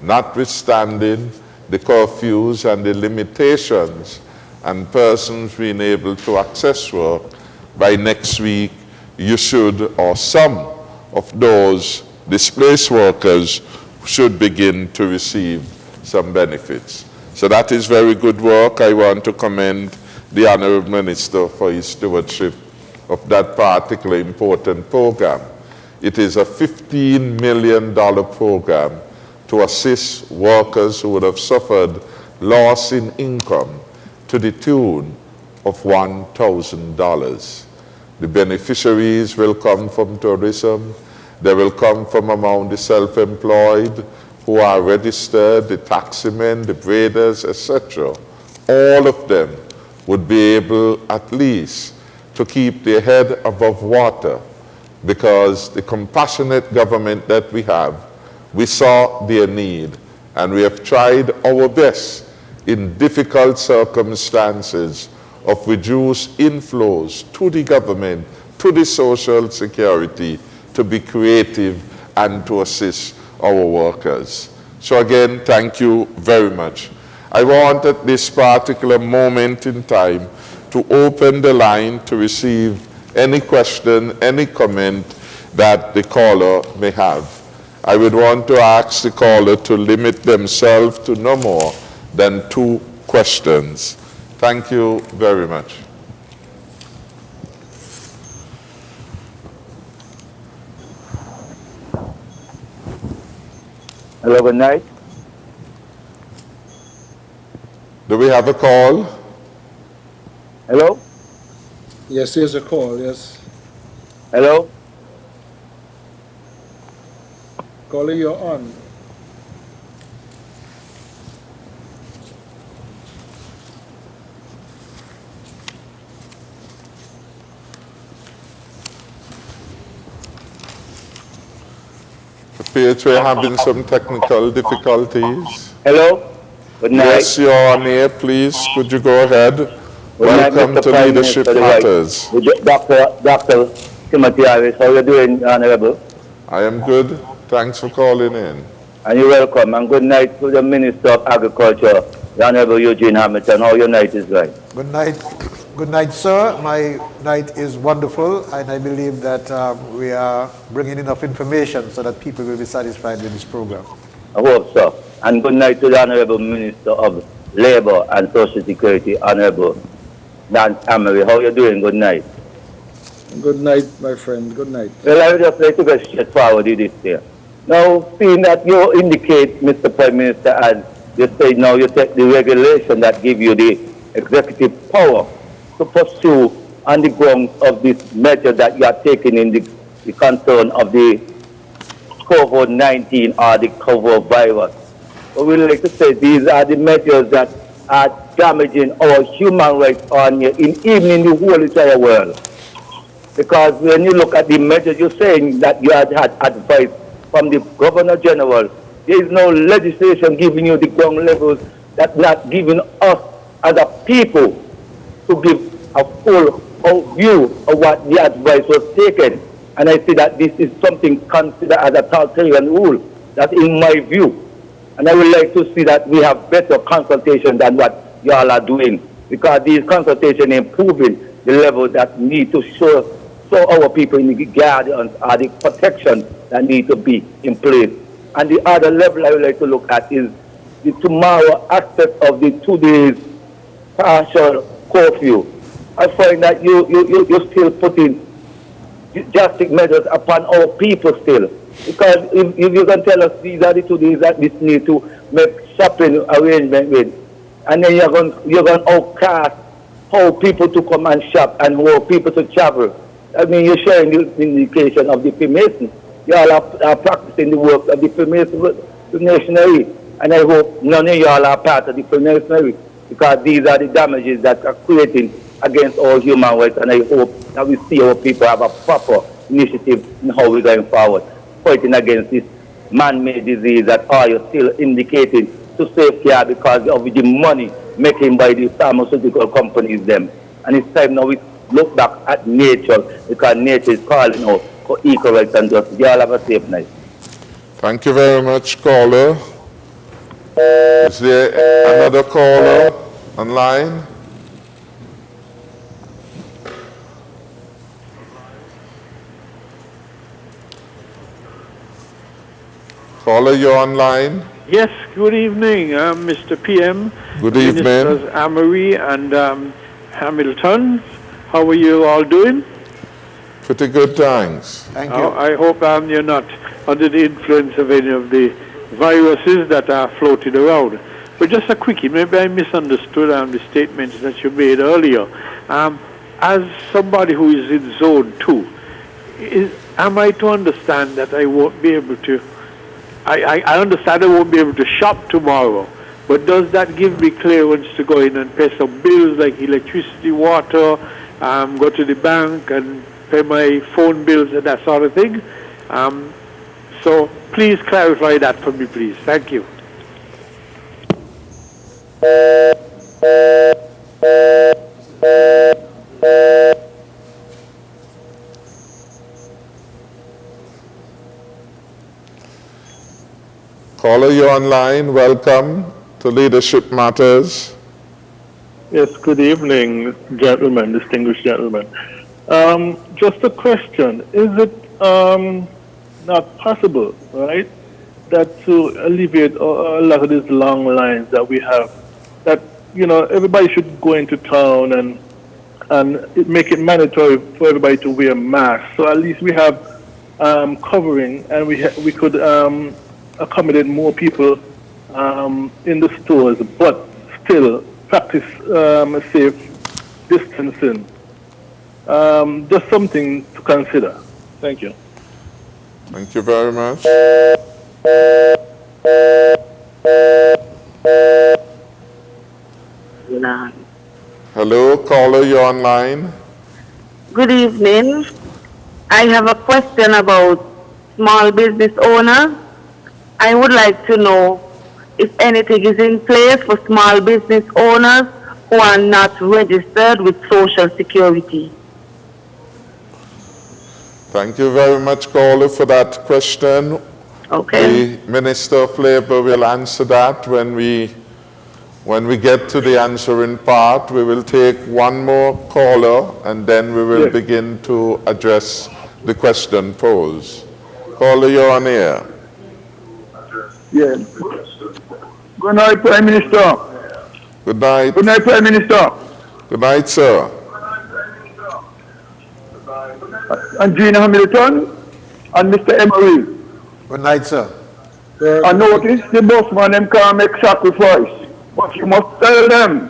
notwithstanding the curfews and the limitations and persons being able to access work. By next week, you should, or some of those displaced workers should begin to receive some benefits. So that is very good work. I want to commend the Honorable Minister for his stewardship of that particularly important program. It is a $15 million program to assist workers who would have suffered loss in income to the tune of $1,000. The beneficiaries will come from tourism. They will come from among the self-employed who are registered, the taximen, the braiders, etc. All of them would be able at least to keep their head above water, because the compassionate government that we have, we saw their need, and we have tried our best in difficult circumstances of reduced inflows to the government, to the Social Security, to be creative and to assist our workers. So again, thank you very much. I want at this particular moment in time to open the line to receive any question, any comment that the caller may have. I would want to ask the caller to limit themselves to no more than 2 questions. Thank you very much. Hello, good night. Do we have a call? Hello? Yes, here's a call, yes. Hello? Caller, you're on. Appears we're having some technical difficulties. Hello? Good night. Yes, you're on air, please. Could you go ahead? Good night, Welcome Mr. to Prime Leadership Minister, Matters. Dr. Timothy Harris, how are you doing, Honorable? I am good. Thanks for calling in. And you're welcome. And good night to the Minister of Agriculture, the Honorable Eugene Hamilton. How your night is going? Good night. Good night, sir. My night is wonderful, and I believe that we are bringing enough information so that people will be satisfied with this program. I hope so. And good night to the Honorable Minister of Labor and Social Security, Honorable Vance Amory. How you doing? Good night. Good night, my friend. Good night. Well, I would just like to go straight forward with this here. Now, seeing that you indicate, Mr. Prime Minister, as you say now you take the regulation that give you the executive power to pursue on the grounds of this measure that you are taking in the concern of the COVID-19 or the coronavirus. But we like to say these are the measures that are damaging our human rights even in the whole entire world. Because when you look at the measures, you're saying that you had advice from the Governor General. There is no legislation giving you the ground levels that not giving us as a people to give a full view of what the advice was taken. And I see that this is something considered as a totalitarian rule. That's in my view. And I would like to see that we have better consultation than what y'all are doing. Because these consultations improving the level that need to show our people in the guardians are the protection that need to be in place. And the other level I would like to look at is the tomorrow aspect of the 2 days partial curfew. I find that you're still putting drastic measures upon our people still. Because if you can tell us these are the 2 days that we need to make shopping arrangement with, and then you're going to outcast how people to come and shop and how people to travel. I mean, you're sharing the indication of the Freemasons. You all are practicing the work of the Freemasonry, and I hope none of you all are part of the Freemasonry. because these are the damages that are creating against all human rights, and I hope that we see our people have a proper initiative in how we're going forward, fighting against this man-made disease that are still indicating to safeguard because of the money making by the pharmaceutical companies them. And it's time now we look back at nature, because nature is calling out for equal rights and justice. You all have a safe night. Thank you very much, caller. Is there another caller online? Caller, you're online. Yes, good evening, Mr. PM. Good evening. Ministers Amory and Hamilton. How are you all doing? Pretty good, thanks. Thank you. I hope you're not under the influence of any of the viruses that are floated around. But just a quickie, maybe I misunderstood the statements that you made earlier. As somebody who is in Zone 2, am I to understand that I won't be able to, I understand I won't be able to shop tomorrow, but does that give me clearance to go in and pay some bills like electricity, water, go to the bank and pay my phone bills and that sort of thing? So please clarify that for me, please. Thank you. Caller, you're online. Welcome to Leadership Matters. Yes, good evening, gentlemen, distinguished gentlemen. Just a question. Is it not possible, right, that to alleviate a lot of these long lines that we have, that, everybody should go into town and make it mandatory for everybody to wear masks, so at least we have covering, and we could accommodate more people in the stores, but still practice safe distancing. Just something to consider. Thank you. Thank you very much. Hello, caller, you're online. Good evening. I have a question about small business owners. I would like to know if anything is in place for small business owners who are not registered with Social Security. Thank you very much, caller, for that question. Okay. The Minister of Labor will answer that when we get to the answering part. We will take one more caller and then we will begin to address the question posed. Caller, you're on air. Yes. Good night, Prime Minister. Good night. Good night, Prime Minister. Good night, sir. And Gina Hamilton and Mr. Amory. Good night, sir. I notice the bossman them can't make sacrifice, but you must tell them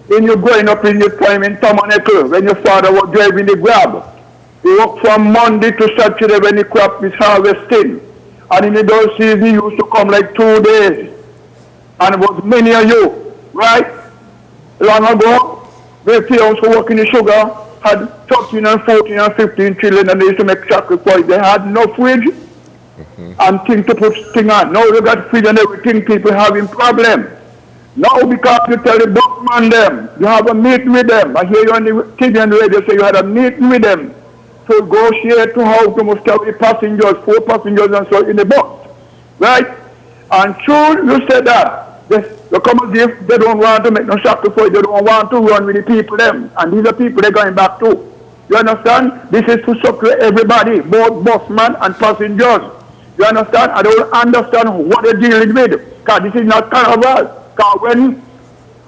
when you're growing up in your time in Tabernacle, when your father was driving the grab, he worked from Monday to Saturday when the crop is harvesting. And in the dose season, he used to come like 2 days. And it was many of you, right? Long ago, the parents who work in the sugar had 13 and 14 and 15 children, and they used to make sacrifice. They had no fridge and things to put thing on. Now they got fridge and everything, people having problem. Now because you tell the bossman them, you have a meeting with them. I hear you on the TV and the radio say you had a meeting with them to negotiate to how to must carry passengers, 4 passengers and so in the bus, right? And soon you said that they come as if they don't want to make no sacrifice, they don't want to run with the people them, and these are people they're going back to. You understand? This is to support everybody, both busmen and passengers. You understand? I don't understand what they're dealing with, because this is not carnival. Because when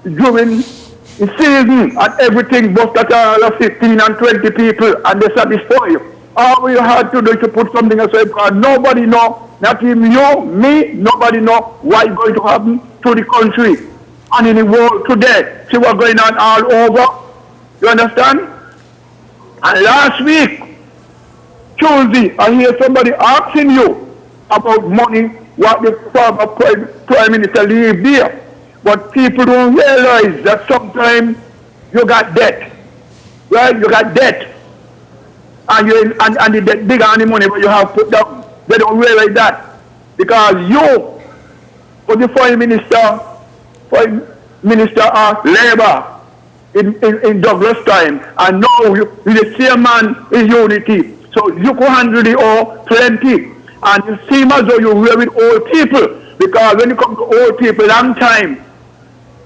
during the season and everything, bus that are 15 and 20 people and they satisfy you. All you had to do is to put something aside, because nobody know, not even you, me, nobody know what is going to happen to the country and in the world today. See what's going on all over. You understand? And last week, Tuesday, I hear somebody asking you about money, what the former Prime Minister leave there. But people don't realize that sometimes you got debt, right? You got debt, and the debt bigger than the money what you have put down. They don't realize that because you, for the foreign minister of labor in Douglas time, and now the same man is unity. So you can handle the all plenty, and it seems as though you were with old people, because when you come to old people, long time.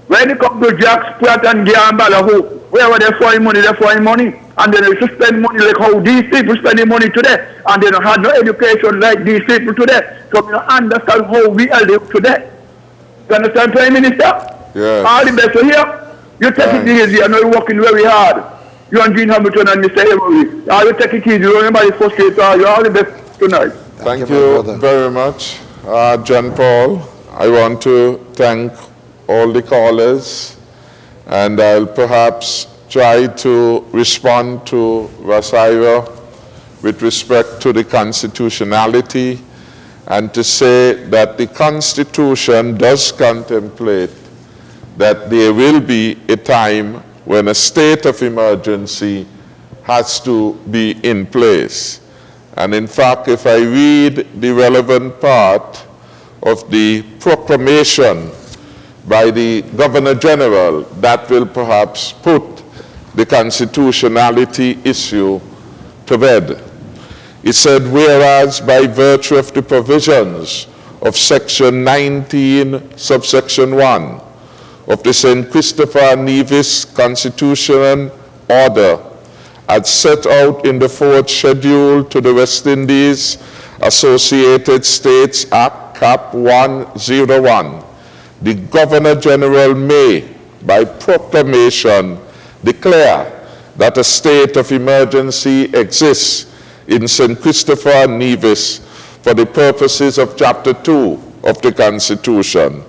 When it comes to Jack, Spratt and Gambala, wherever they find money, and then they spend money like how these people spending money today, and they don't have no education like these people today. So we don't understand how we are living today. You understand, Prime Minister? Yes. All the best. So here, you take it easy. I know you're working very hard. You and Eugene Hamilton and Mr. Amory. You take it easy. You don't anybody frustrate. You're all the best tonight. Thank you very much, John Paul. I want to thank all the callers, and I'll perhaps try to respond to Vasaira with respect to the constitutionality, and to say that the Constitution does contemplate that there will be a time when a state of emergency has to be in place. And in fact, if I read the relevant part of the proclamation by the Governor General, that will perhaps put the constitutionality issue to bed. It said, whereas by virtue of the provisions of Section 19, subsection 1 of the St. Christopher Nevis Constitutional Order, as set out in the 4th schedule to the West Indies Associated States Act, Cap 101, the Governor General may, by proclamation, declare that a state of emergency exists in St. Christopher Nevis for the purposes of Chapter 2 of the Constitution.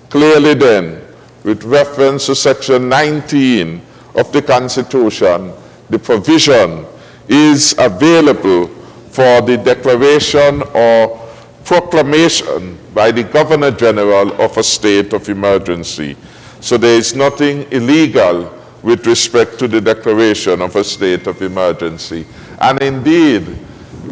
Clearly then, with reference to Section 19 of the Constitution, the provision is available for the declaration or proclamation by the Governor General of a state of emergency. So there is nothing illegal with respect to the declaration of a state of emergency. And indeed,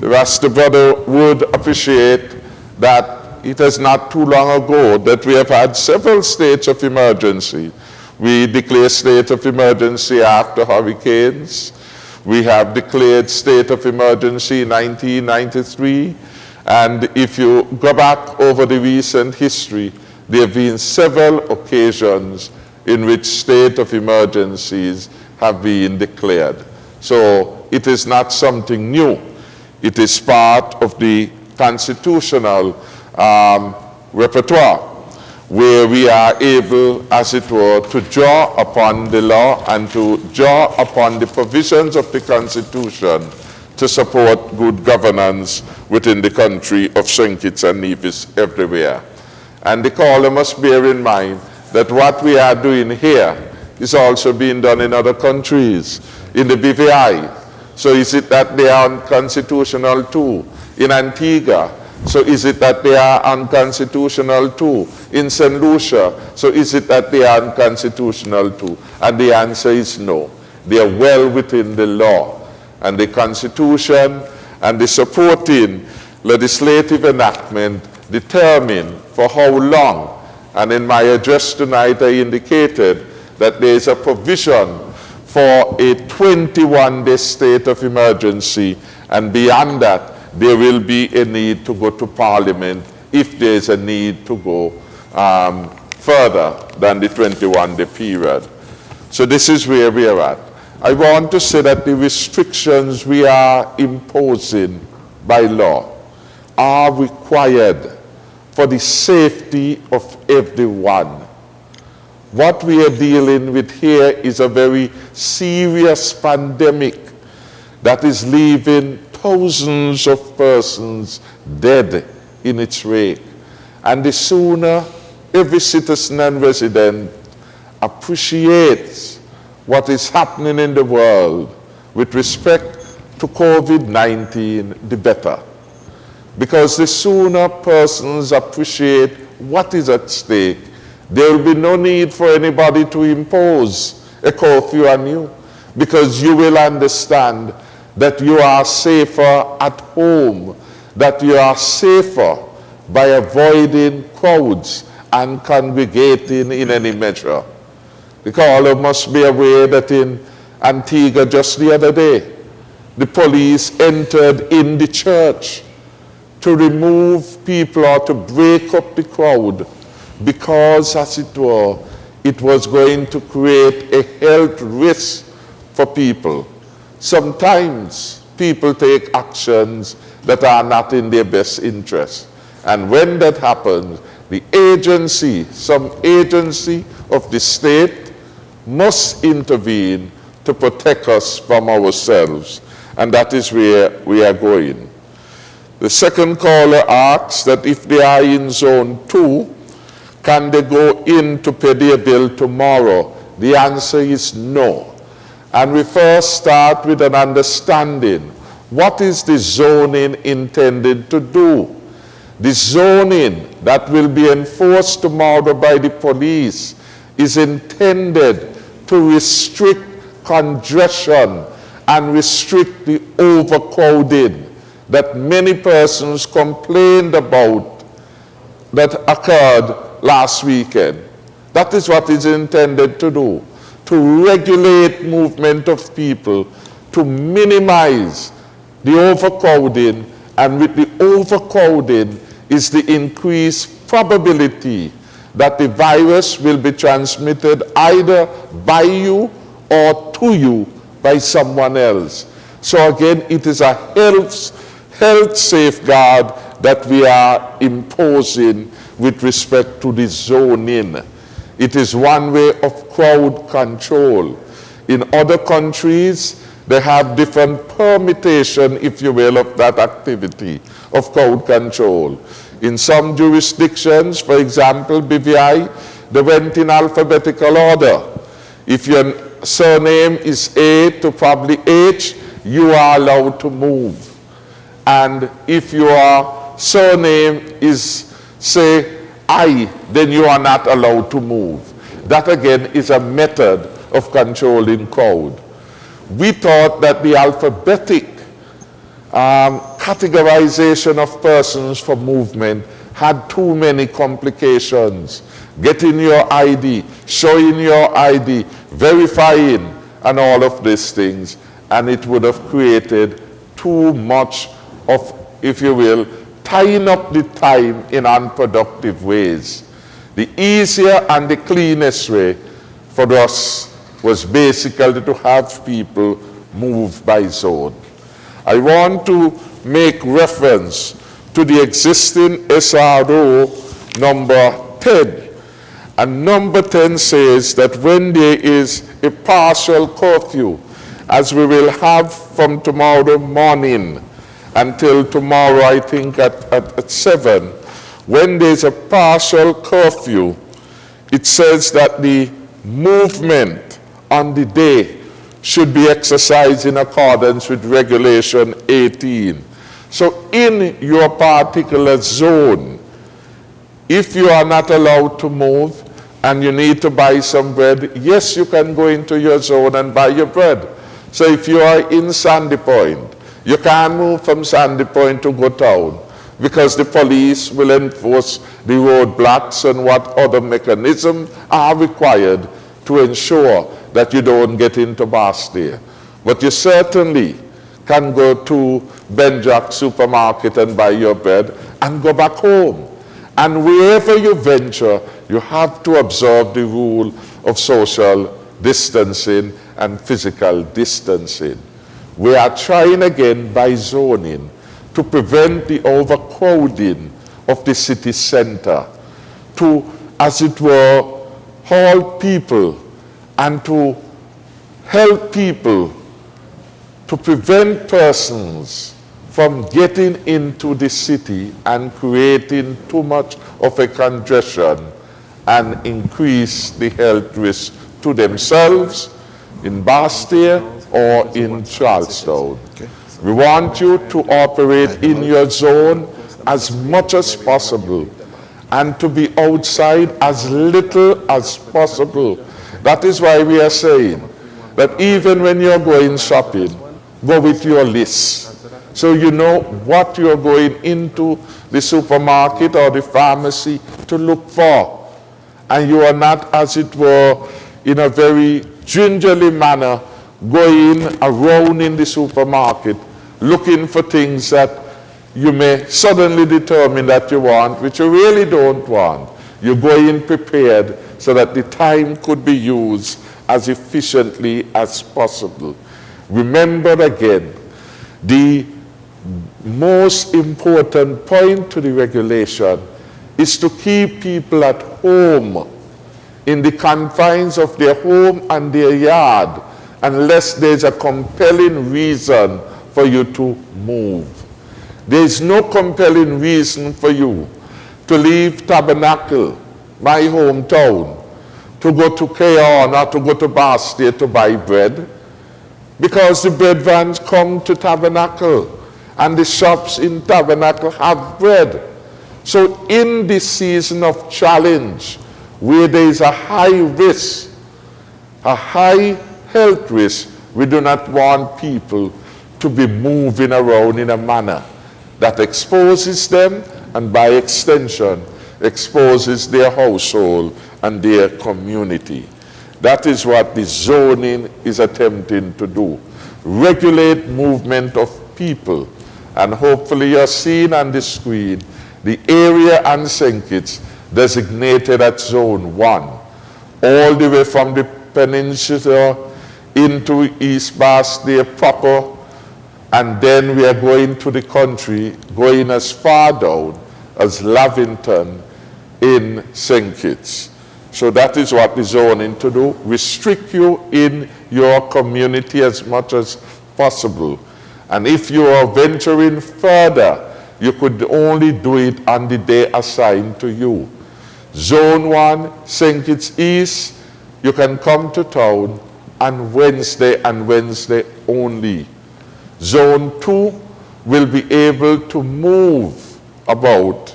the Rasta brother would appreciate that it is not too long ago that we have had several states of emergency. We declare state of emergency after hurricanes. We have declared state of emergency in 1993. And if you go back over the recent history, there have been several occasions in which state of emergencies have been declared. So it is not something new. It is part of the constitutional repertoire, where we are able, as it were, to draw upon the law and to draw upon the provisions of the Constitution to support good governance within the country of St. Kitts and Nevis everywhere. And the caller must bear in mind that what we are doing here is also being done in other countries, in the BVI. So is it that they are unconstitutional too? In Antigua, so is it that they are unconstitutional too? In St. Lucia, so is it that they are unconstitutional too? And the answer is no. They are well within the law. And the Constitution and the supporting legislative enactment determine for how long. And in my address tonight, I indicated that there is a provision for a 21-day state of emergency, and beyond that, there will be a need to go to Parliament if there is a need to go further than the 21-day period. So this is where we are at. I want to say that the restrictions we are imposing by law are required for the safety of everyone. What we are dealing with here is a very serious pandemic that is leaving thousands of persons dead in its wake. And the sooner every citizen and resident appreciates what is happening in the world with respect to COVID-19, the better. Because the sooner persons appreciate what is at stake There will be no need for anybody to impose a curfew on you, because you will understand that you are safer at home, that you are safer by avoiding crowds and congregating in any measure. Because all of us must be aware that in Antigua just the other day, the police entered in the church to remove people or to break up the crowd because, as it were, it was going to create a health risk for people. Sometimes people take actions that are not in their best interest. And when that happens, the agency, some agency of the state, must intervene to protect us from ourselves. And that is where we are going. The second caller asks that if they are in zone 2, can they go in to pay their bill tomorrow? The answer is no. And we first start with an understanding. What is the zoning intended to do? The zoning that will be enforced tomorrow by the police is intended to restrict congestion and restrict the overcrowding that many persons complained about that occurred last weekend. That is what is intended to do, to regulate movement of people, to minimize the overcrowding, and with the overcrowding is the increased probability that the virus will be transmitted either by you or to you by someone else. So again, it is a health safeguard that we are imposing with respect to the zoning. It is one way of crowd control. In other countries, they have different permutation, if you will, of that activity of crowd control. In some jurisdictions, for example, BVI, they went in alphabetical order. If your surname is A to probably H, you are allowed to move. And if your surname is, say, I, then you are not allowed to move. That again is a method of controlling crowd. We thought that the alphabetic categorization of persons for movement had too many complications. Getting your ID, showing your ID, verifying, and all of these things. And it would have created too much of, if you will, tying up the time in unproductive ways. The easier and the cleanest way for us was basically to have people move by zone. I want to make reference to the existing SRO number 10. And number 10 says that when there is a partial curfew, as we will have from tomorrow morning until tomorrow, I think at 7, when there's a partial curfew, it says that the movement on the day should be exercised in accordance with Regulation 18. So in your particular zone, if you are not allowed to move and you need to buy some bread, yes, you can go into your zone and buy your bread. So if you are in Sandy Point, you can't move from Sandy Point to go town because the police will enforce the roadblocks and what other mechanisms are required to ensure that you don't get into Bastille. But you certainly can go to Benjack Supermarket and buy your bread and go back home. And wherever you venture, you have to observe the rule of social distancing and physical distancing. We are trying again by zoning to prevent the overcrowding of the city center, to, as it were, halt people and to help people to prevent persons from getting into the city and creating too much of a congestion and increase the health risk to themselves in Bastille or in Charlestown. We want you to operate in your zone as much as possible and to be outside as little as possible. That is why we are saying that even when you're going shopping, go with your list. So you know what you're going into the supermarket or the pharmacy to look for. And you are not, as it were, in a very gingerly manner, going around in the supermarket looking for things that you may suddenly determine that you want, which you really don't want. You go in prepared so that the time could be used as efficiently as possible. Remember again, the most important point to the regulation is to keep people at home, in the confines of their home and their yard, unless there's a compelling reason for you to move. There is no compelling reason for you to leave Tabernacle, my hometown, to go to Keon or to go to Basti to buy bread, because the bread vans come to Tabernacle and the shops in Tabernacle have bread. So in this season of challenge, where there is a high risk, a high health risk, we do not want people to be moving around in a manner that exposes them and by extension exposes their household and their community. That is what the zoning is attempting to do. Regulate movement of people. And hopefully you're seeing on the screen the area and St. Kitts designated at Zone 1, all the way from the peninsula into East Bastille proper, and then we are going to the country, going as far down as Lavington in St. Kitts. So that is what the zoning to do. Restrict you in your community as much as possible. And if you are venturing further, you could only do it on the day assigned to you. Zone 1, St. Kitts East, you can come to town on Wednesday and Wednesday only. Zone 2 will be able to move about.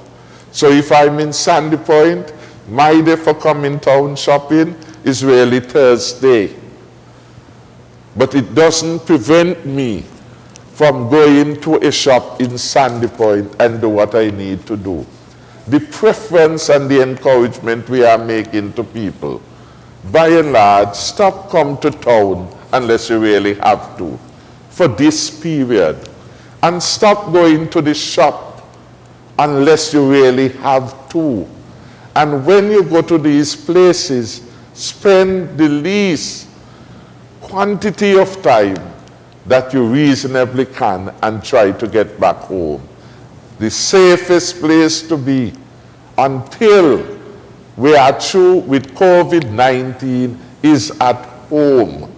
So if I'm in Sandy Point, my day for coming town shopping is really Thursday. But it doesn't prevent me from going to a shop in Sandy Point and do what I need to do. The preference and the encouragement we are making to people, by and large, stop come to town unless you really have to for this period, and stop going to the shop unless you really have to. And when you go to these places, spend the least quantity of time that you reasonably can and try to get back home. The safest place to be until we are through with COVID-19 is at home.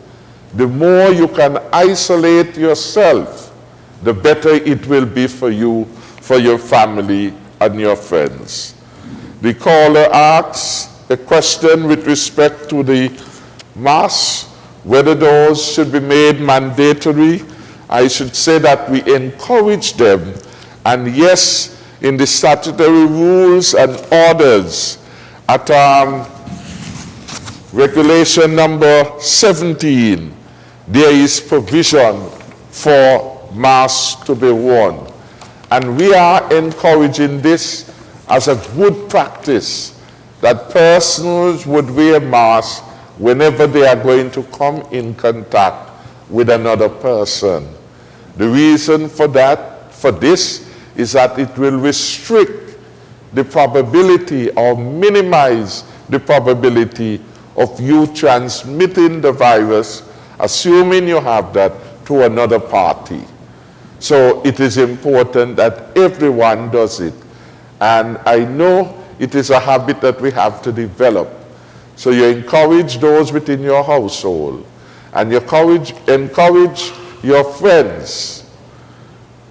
The more you can isolate yourself, the better it will be for you, for your family, and your friends. The caller asks a question with respect to the masks, whether those should be made mandatory. I should say that we encourage them, and yes, in the statutory rules and orders at regulation number 17, there is provision for masks to be worn. And we are encouraging this as a good practice, that persons would wear masks whenever they are going to come in contact with another person. The reason for this is that it will restrict the probability or minimize the probability of you transmitting the virus, assuming you have that, to another party. So it is important that everyone does it. And I know it is a habit that we have to develop. So you encourage those within your household, and you encourage your friends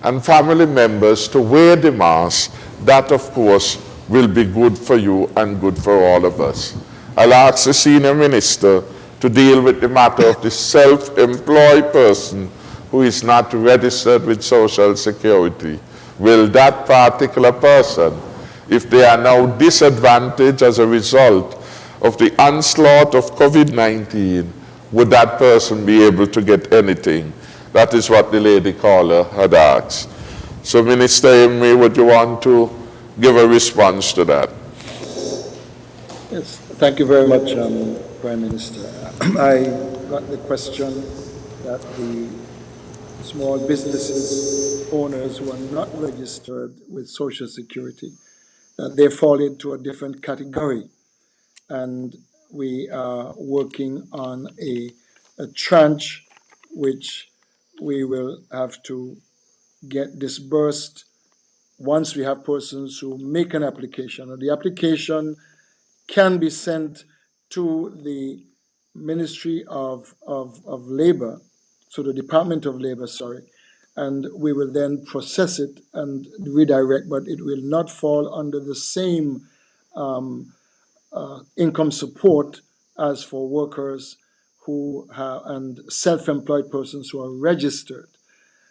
and family members to wear the mask. That, of course, will be good for you and good for all of us. I'll ask the senior minister to deal with the matter of the self-employed person who is not registered with Social Security. Will that particular person, if they are now disadvantaged as a result of the onslaught of COVID-19, would that person be able to get anything? That is what the lady caller had asked. So Minister Amory, would you want to give a response to that? Yes, thank you very much, Prime Minister. I got the question that the small businesses owners who are not registered with Social Security, that they fall into a different category. And we are working on a tranche which we will have to get disbursed once we have persons who make an application. And the application can be sent to the Ministry of Labor, to the Department of Labor, sorry, and we will then process it and redirect, but it will not fall under the same income support as for workers who have, and self-employed persons who are registered.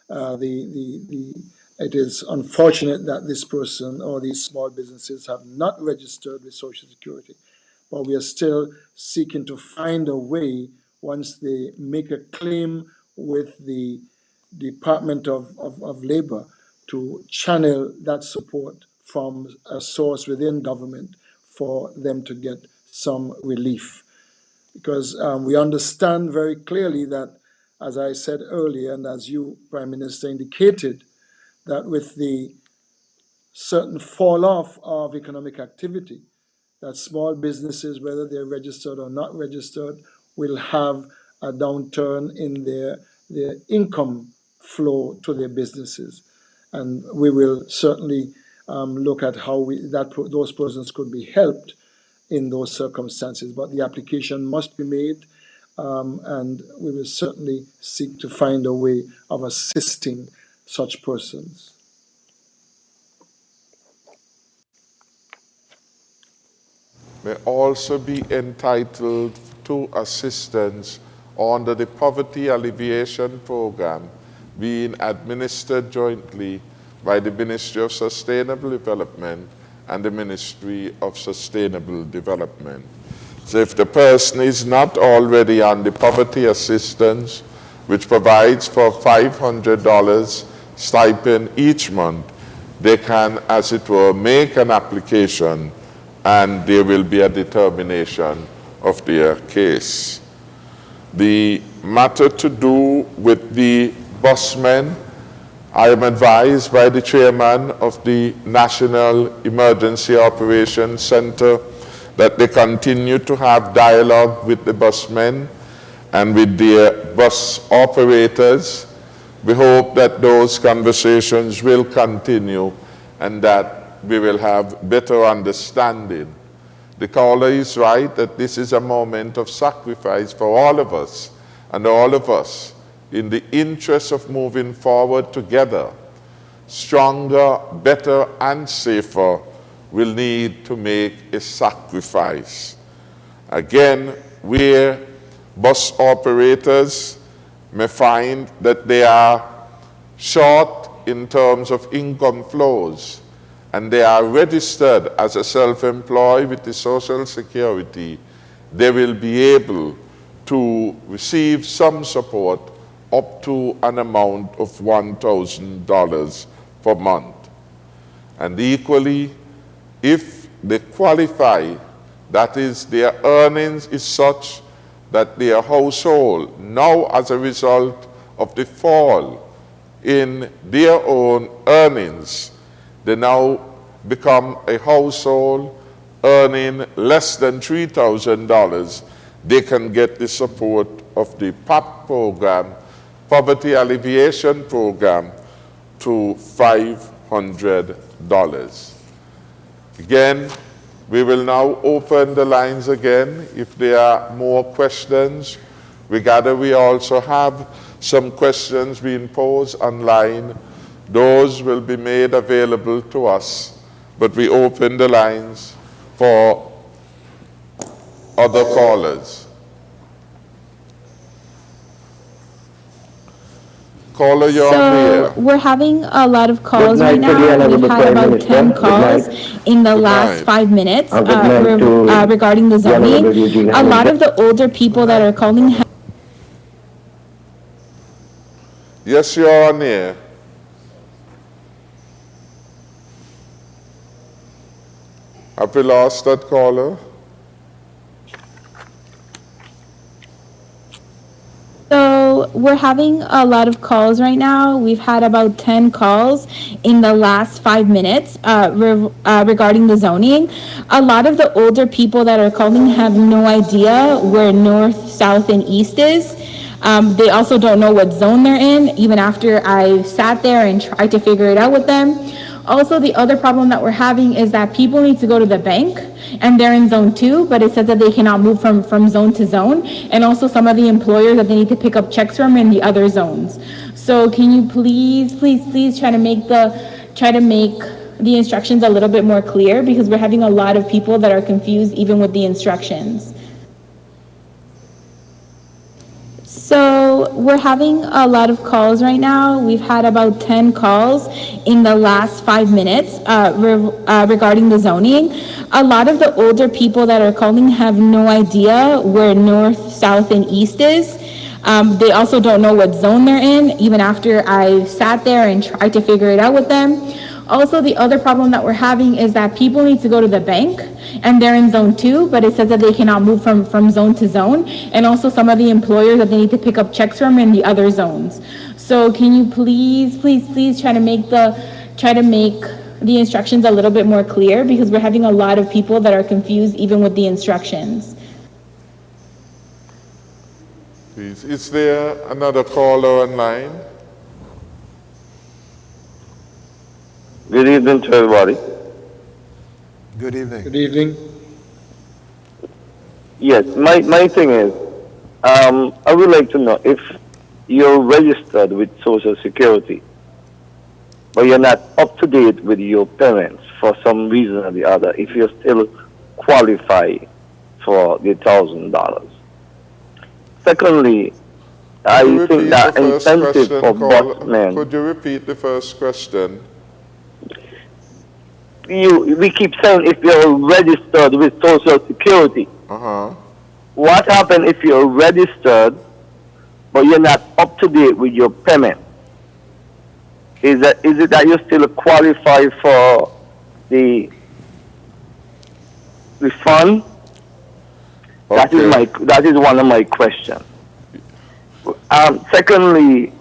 It is unfortunate that this person or these small businesses have not registered with Social Security, but we are still seeking to find a way, once they make a claim with the Department of Labor, to channel that support from a source within government for them to get some relief. Because we understand very clearly that, as I said earlier, and as you, Prime Minister, indicated, that with the certain fall off of economic activity, that small businesses, whether they're registered or not registered, will have a downturn in their income flow to their businesses. And we will certainly look at how those persons could be helped in those circumstances. But the application must be made, and we will certainly seek to find a way of assisting such persons. May also be entitled to assistance under the Poverty Alleviation Program being administered jointly by the Ministry of Sustainable Development and the Ministry of Sustainable Development. So if the person is not already on the poverty assistance, which provides for $500 stipend each month, they can, as it were, make an application, and there will be a determination of their case. The matter to do with the busmen, I am advised by the chairman of the National Emergency Operations Center that they continue to have dialogue with the busmen and with their bus operators. We hope that those conversations will continue and that we will have better understanding. The caller is right that this is a moment of sacrifice for all of us, and all of us, in the interest of moving forward together, stronger, better, and safer, will need to make a sacrifice. Again, where bus operators may find that they are short in terms of income flows, and they are registered as a self-employed with the Social Security, they will be able to receive some support up to an amount of $1,000 per month. And equally, if they qualify, that is, their earnings is such that their household, now as a result of the fall in their own earnings, they now become a household earning less than $3,000, they can get the support of the PAP program, Poverty Alleviation Program, to $500. Again, we will now open the lines again. If there are more questions, we gather we also have some questions being posed online. Those will be made available to us, but we open the lines for other callers. Caller, you're on the air. So we're having a lot of calls right Good night to the now. Honorable We've had Prime about Minister. 10 Good calls night. in the Good last night. 5 minutes And good night to regarding the the zoning. Honorable Eugene. A lot of the older people that are calling have Yes, you're on the air. Have we lost that caller? So we're having a lot of calls right now. We've had about 10 calls in the last 5 minutes regarding the zoning. A lot of the older people that are calling have no idea where north, south, and east is. They also don't know what zone they're in, even after I sat there and tried to figure it out with them. Also, the other problem that we're having is that people need to go to the bank and they're in zone 2, but it says that they cannot move from zone to zone. And also some of the employers that they need to pick up checks from in the other zones. So can you please try to make the instructions a little bit more clear, because we're having a lot of people that are confused even with the instructions. So we're having a lot of calls right now. We've had about 10 calls in the last 5 minutes regarding the zoning. A lot of the older people that are calling have no idea where north, south, and east is. They also don't know what zone they're in, even after I sat there and tried to figure it out with them. Also, the other problem that we're having is that people need to go to the bank and they're in zone 2, but it says that they cannot move from zone to zone. And also some of the employers that they need to pick up checks from in the other zones. So can you please try to make the instructions a little bit more clear, because we're having a lot of people that are confused even with the instructions. Please. Is there another caller online? Good evening to everybody. Good evening. Good evening. Yes, my thing is, I would like to know if you're registered with Social Security, but you're not up to date with your parents for some reason or the other, if you still qualify for the $1,000. Secondly, I think that incentive for busmen. Could you repeat the first question? We keep saying if you're registered with Social Security. What happens if you're registered but you're not up to date with your payment? Is it that you still qualify for the fund? Okay. That is one of my questions. Secondly,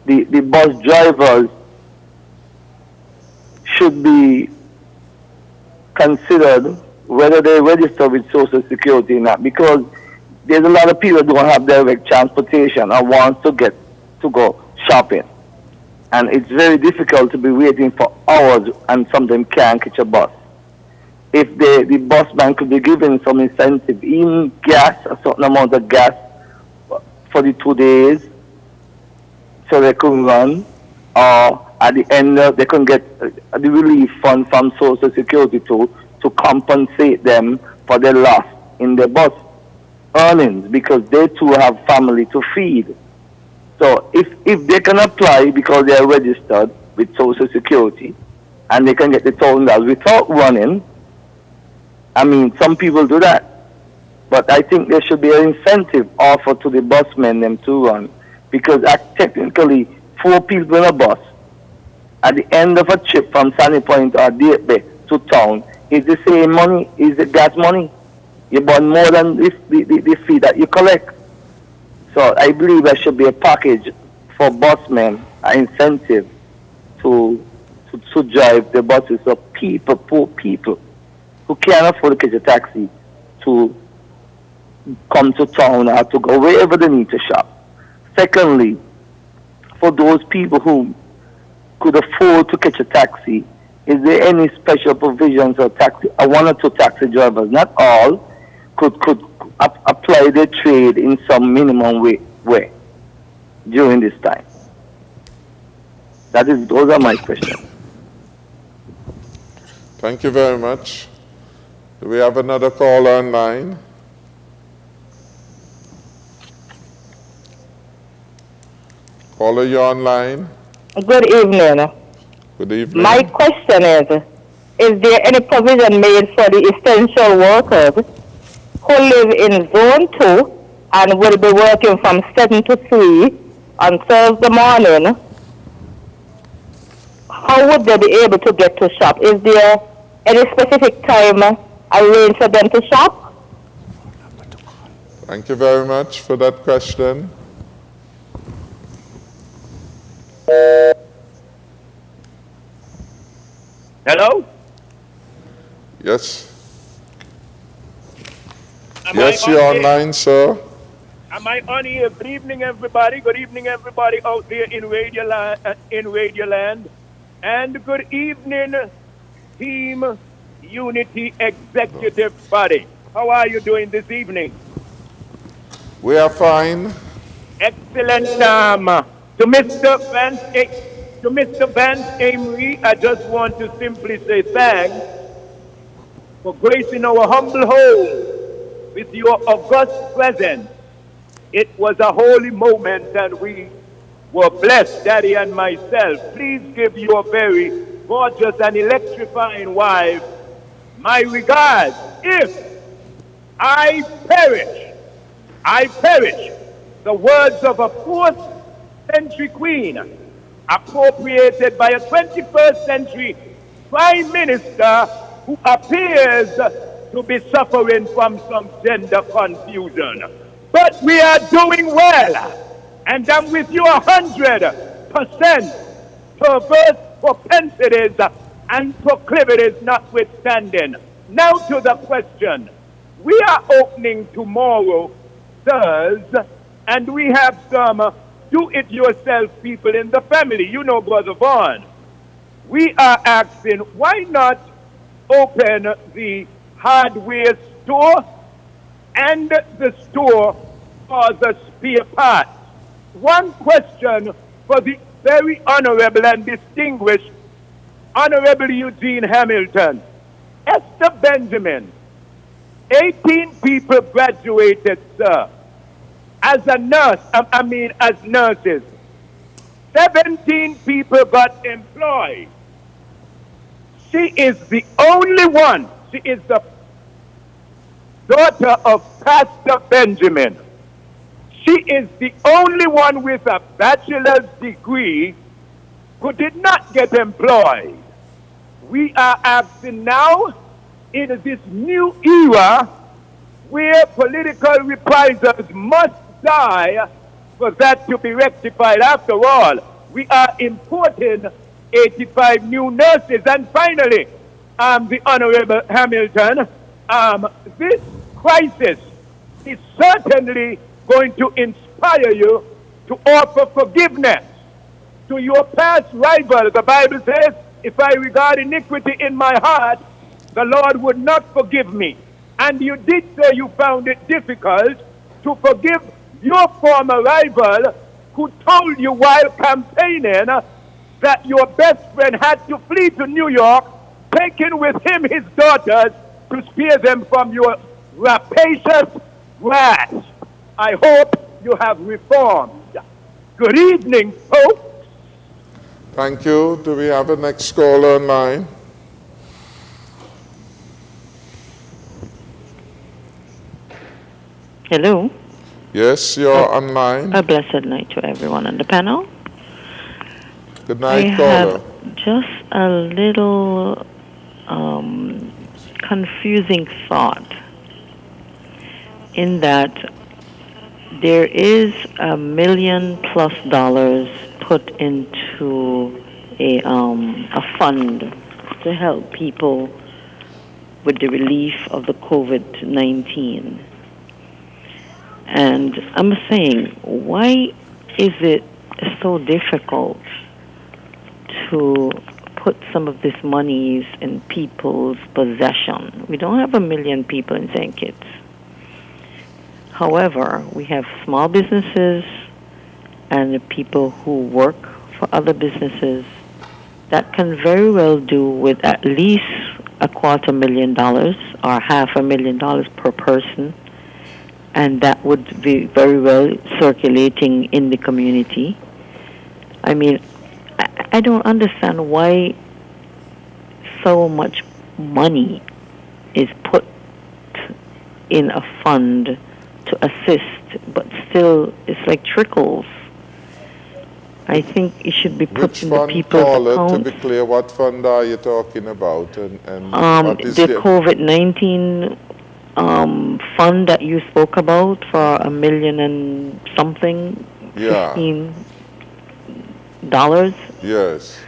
the bus drivers should be considered whether they register with Social Security or not, because there's a lot of people who don't have direct transportation and want to go shopping, and it's very difficult to be waiting for hours and sometimes can't catch a bus. If the busman could be given some incentive, even gas, a certain amount of gas for the 2 days, so they could run, or at the end they can get the relief fund from Social Security to compensate them for their loss in their bus earnings, because they too have family to feed. So if they can apply because they are registered with Social Security and they can get the $1,000 without running, I mean, some people do that. But I think there should be an incentive offered to the busmen them to run, because technically 4 people in a bus at the end of a trip from Sunny Point or Date Bay to town is the same money, is the gas money. You burn more than the fee that you collect. So I believe there should be a package for busmen, an incentive to drive the buses of poor people who can't afford to catch a taxi to come to town or to go wherever they need to shop. Secondly, for those people who could afford to catch a taxi, is there any special provisions or taxi? 1 or 2 taxi drivers, not all, could apply their trade in some minimum way during this time? Those are my questions. Thank you very much. Do we have another caller online? Caller, you're online. Good evening. Good evening. My question is there any provision made for the essential workers who live in Zone 2 and will be working from 7 to 3 on Thursday morning? How would they be able to get to shop? Is there any specific time arranged for them to shop? Thank you very much for that question. Hello? Yes. Yes, you're online, sir. Am I on here? Good evening, everybody. Good evening, everybody out there in Radio Land. And good evening, Team Unity Executive Body. How are you doing this evening? We are fine. Excellent. To Mr. Vance Amory, I just want to simply say thanks for gracing our humble home with your august presence. It was a holy moment and we were blessed, Daddy and myself. Please give your very gorgeous and electrifying wife my regards. If I perish, the words of a 4th century queen, appropriated by a 21st century prime minister who appears to be suffering from some gender confusion. But we are doing well, and I'm with you 100%, perverse propensities and proclivities notwithstanding. Now to the question. We are opening tomorrow, sirs, and we have some do-it-yourself people in the family. You know, Brother Vaughn. We are asking, why not open the hardware store and the store for the spare parts? One question for the very honorable and distinguished Honorable Eugene Hamilton. Esther Benjamin, 18 people graduated, sir, as a nurse, as nurses. 17 people got employed. She is the only one. She is the daughter of Pastor Benjamin. She is the only one with a bachelor's degree who did not get employed. We are asking now, in this new era where political reprisals must die for that to be rectified. After all, we are importing 85 new nurses. And finally, the Honorable Hamilton, this crisis is certainly going to inspire you to offer forgiveness to your past rival. The Bible says, if I regard iniquity in my heart, the Lord would not forgive me. And you did say you found it difficult to forgive your former rival who told you while campaigning that your best friend had to flee to New York, taking with him his daughters to spare them from your rapacious grasp. I hope you have reformed. Good evening, folks. Thank you. Do we have a next caller online? Hello. Yes, you're online. A blessed night to everyone on the panel. Good night, I caller. have just a little confusing thought in that there is $1 million+ put into a fund to help people with the relief of the COVID-19. And I'm saying, why is it so difficult to put some of these monies in people's possession? We don't have 1 million people in St. Kitts. However, we have small businesses and the people who work for other businesses that can very well do with at least $250,000 or $500,000 per person, and that would be very well circulating in the community. I mean, I don't understand why so much money is put in a fund to assist, but still it's like trickles. I think it should be put Which in the fund, people's Paula, accounts. to be clear, what fund are you talking about? And what is The COVID-19 fund that you spoke about for $1 million and something, Yeah. $15. Yes.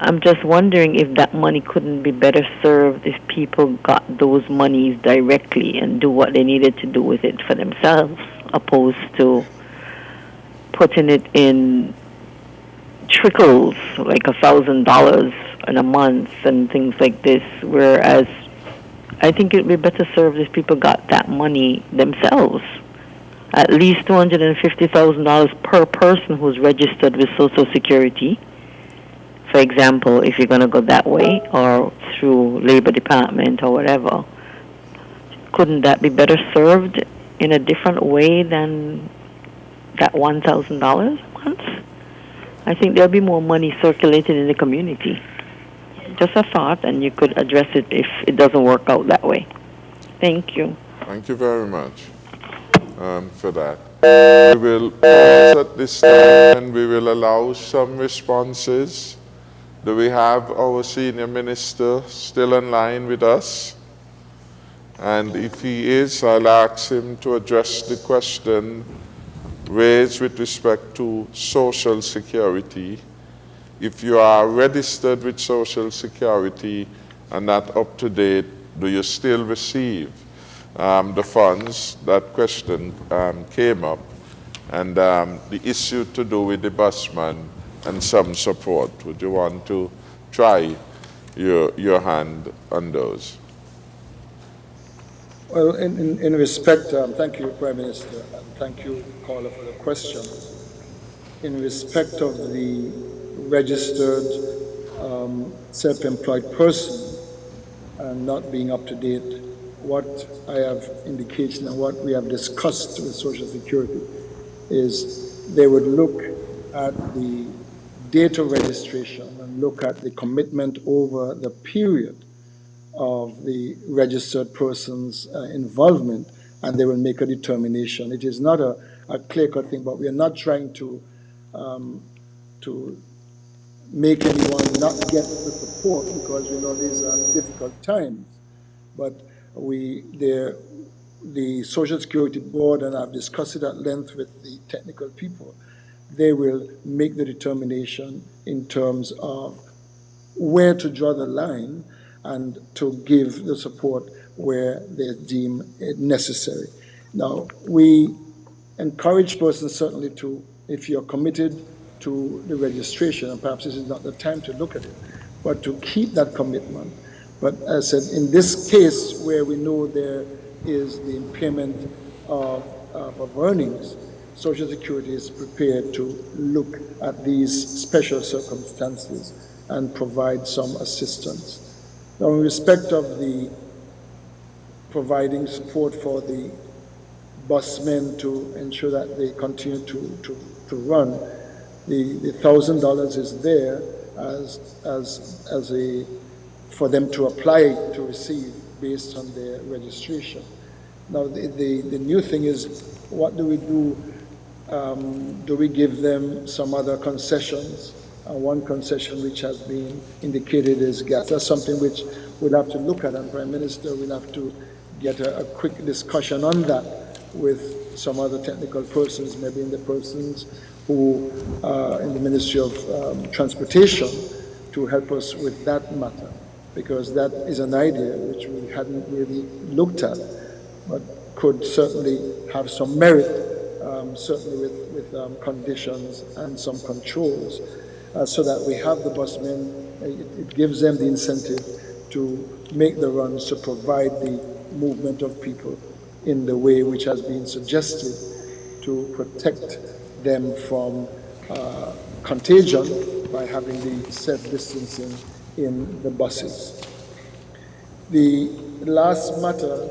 I'm just wondering if that money couldn't be better served if people got those monies directly and do what they needed to do with it for themselves, opposed to putting it in trickles, like $1,000 in a month and things like this, whereas I think it would be better served if people got that money themselves. At least $250,000 per person who's registered with Social Security. For example, if you're going to go that way, or through Labor Department or whatever, couldn't that be better served in a different way than that $1,000 a month? I think there'll be more money circulated in the community. Just a thought, and you could address it if it doesn't work out that way. Thank you. Thank you very much for that. We will pause at this time and we will allow some responses. Do we have our senior minister still in line with us? And if he is, I'll ask him to address the question raised with respect to Social Security. If you are registered with Social Security and not up to date, do you still receive the funds? That question came up. And the issue to do with the busman and some support. Would you want to try your hand on those? Well, in respect, thank you, Prime Minister, and thank you, caller, for the question. In respect of the registered self-employed person and not being up to date, what I have indicated and what we have discussed with Social Security is they would look at the date of registration and look at the commitment over the period of the registered person's involvement, and they will make a determination. It is not a clear-cut thing, but we are not trying to make anyone not get the support, because we know these are difficult times. But the Social Security Board, and I've discussed it at length with the technical people, they will make the determination in terms of where to draw the line and to give the support where they deem it necessary. Now, we encourage persons certainly to, if you're committed to the registration, and perhaps this is not the time to look at it, but to keep that commitment. But as I said, in this case where we know there is the impairment of earnings, Social Security is prepared to look at these special circumstances and provide some assistance. Now, in respect of the providing support for the busmen to ensure that they continue to run, the $1,000 is there as a for them to apply to receive based on their registration. Now, the new thing is, what do we do? Do we give them some other concessions? One concession which has been indicated is gas. That's something which we'll have to look at, and Prime Minister will have to get a quick discussion on that with some other technical persons, maybe in the persons who are in the Ministry of Transportation, to help us with that matter, because that is an idea which we hadn't really looked at, but could certainly have some merit, certainly with conditions and some controls, so that we have the busmen. It gives them the incentive to make the runs, to provide the movement of people in the way which has been suggested, to protect them from contagion by having the self-distancing in the buses. The last matter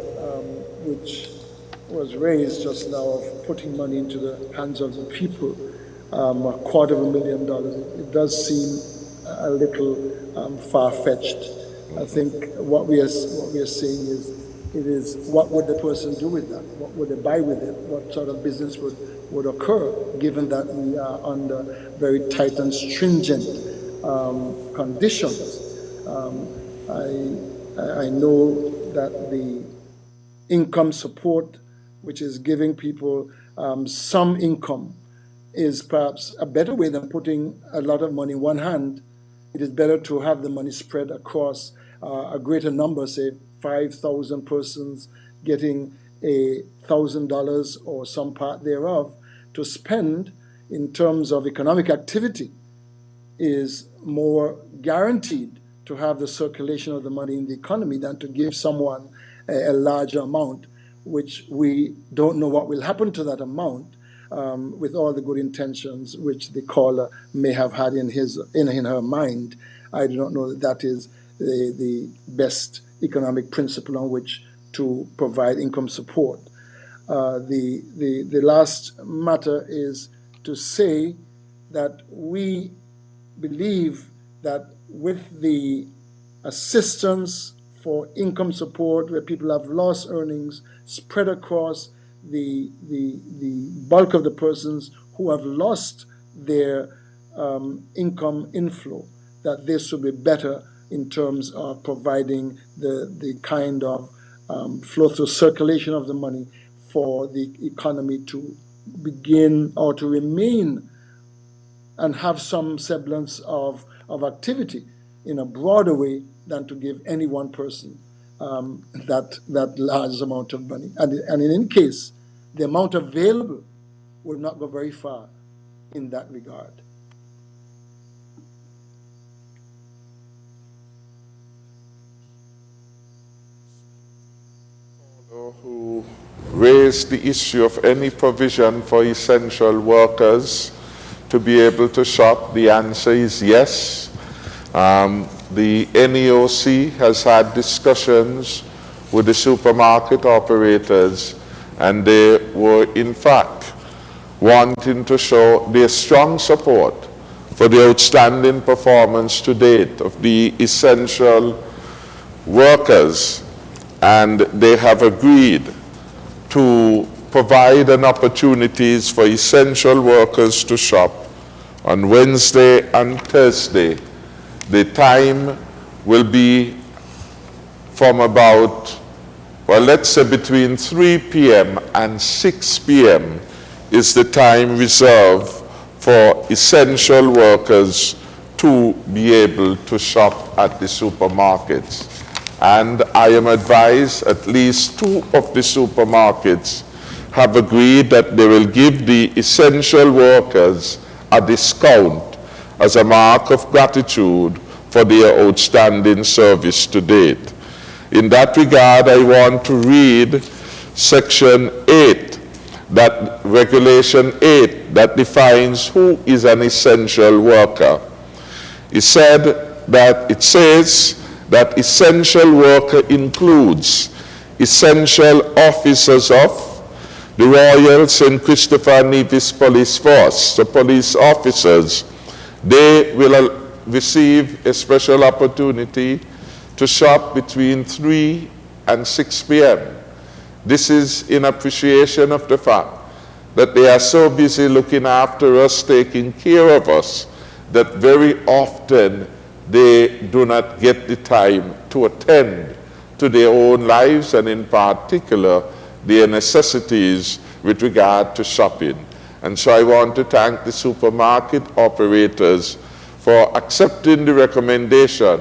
which was raised just now of putting money into the hands of the people, $250,000, it does seem a little far-fetched. I think what we are saying is, it is what would the person do with that? What would they buy with it? What sort of business would occur, given that we are under very tight and stringent conditions? I know that the income support, which is giving people some income, is perhaps a better way than putting a lot of money in one hand. It is better to have the money spread across a greater number, say 5,000 persons getting $1,000 or some part thereof to spend in terms of economic activity, is more guaranteed to have the circulation of the money in the economy than to give someone a larger amount, which we don't know what will happen to that amount, with all the good intentions which the caller may have had in her mind. I do not know that that is the best economic principle on which to provide income support. The last matter is to say that we believe that with the assistance for income support, where people have lost earnings spread across the bulk of the persons who have lost their income inflow, that this will be better in terms of providing the kind of flow-through circulation of the money for the economy to begin or to remain and have some semblance of activity in a broader way than to give any one person that large amount of money. And in any case, the amount available will not go very far in that regard. Who raised the issue of any provision for essential workers to be able to shop? The answer is yes. The NEOC has had discussions with the supermarket operators, and they were in fact wanting to show their strong support for the outstanding performance to date of the essential workers, and they have agreed to provide an opportunities for essential workers to shop on Wednesday and Thursday. The time will be from about, well, let's say between 3 p.m. and 6 p.m. is the time reserved for essential workers to be able to shop at the supermarkets. And I am advised at least 2 of the supermarkets have agreed that they will give the essential workers a discount as a mark of gratitude for their outstanding service to date. In that regard, I want to read Section 8, that Regulation 8, that defines who is an essential worker. It says that essential worker includes essential officers of the Royal St. Christopher Nevis Police Force, the police officers. They will receive a special opportunity to shop between 3 and 6 p.m. This is in appreciation of the fact that they are so busy looking after us, taking care of us, that very often they do not get the time to attend to their own lives, and in particular their necessities with regard to shopping. And so I want to thank the supermarket operators for accepting the recommendation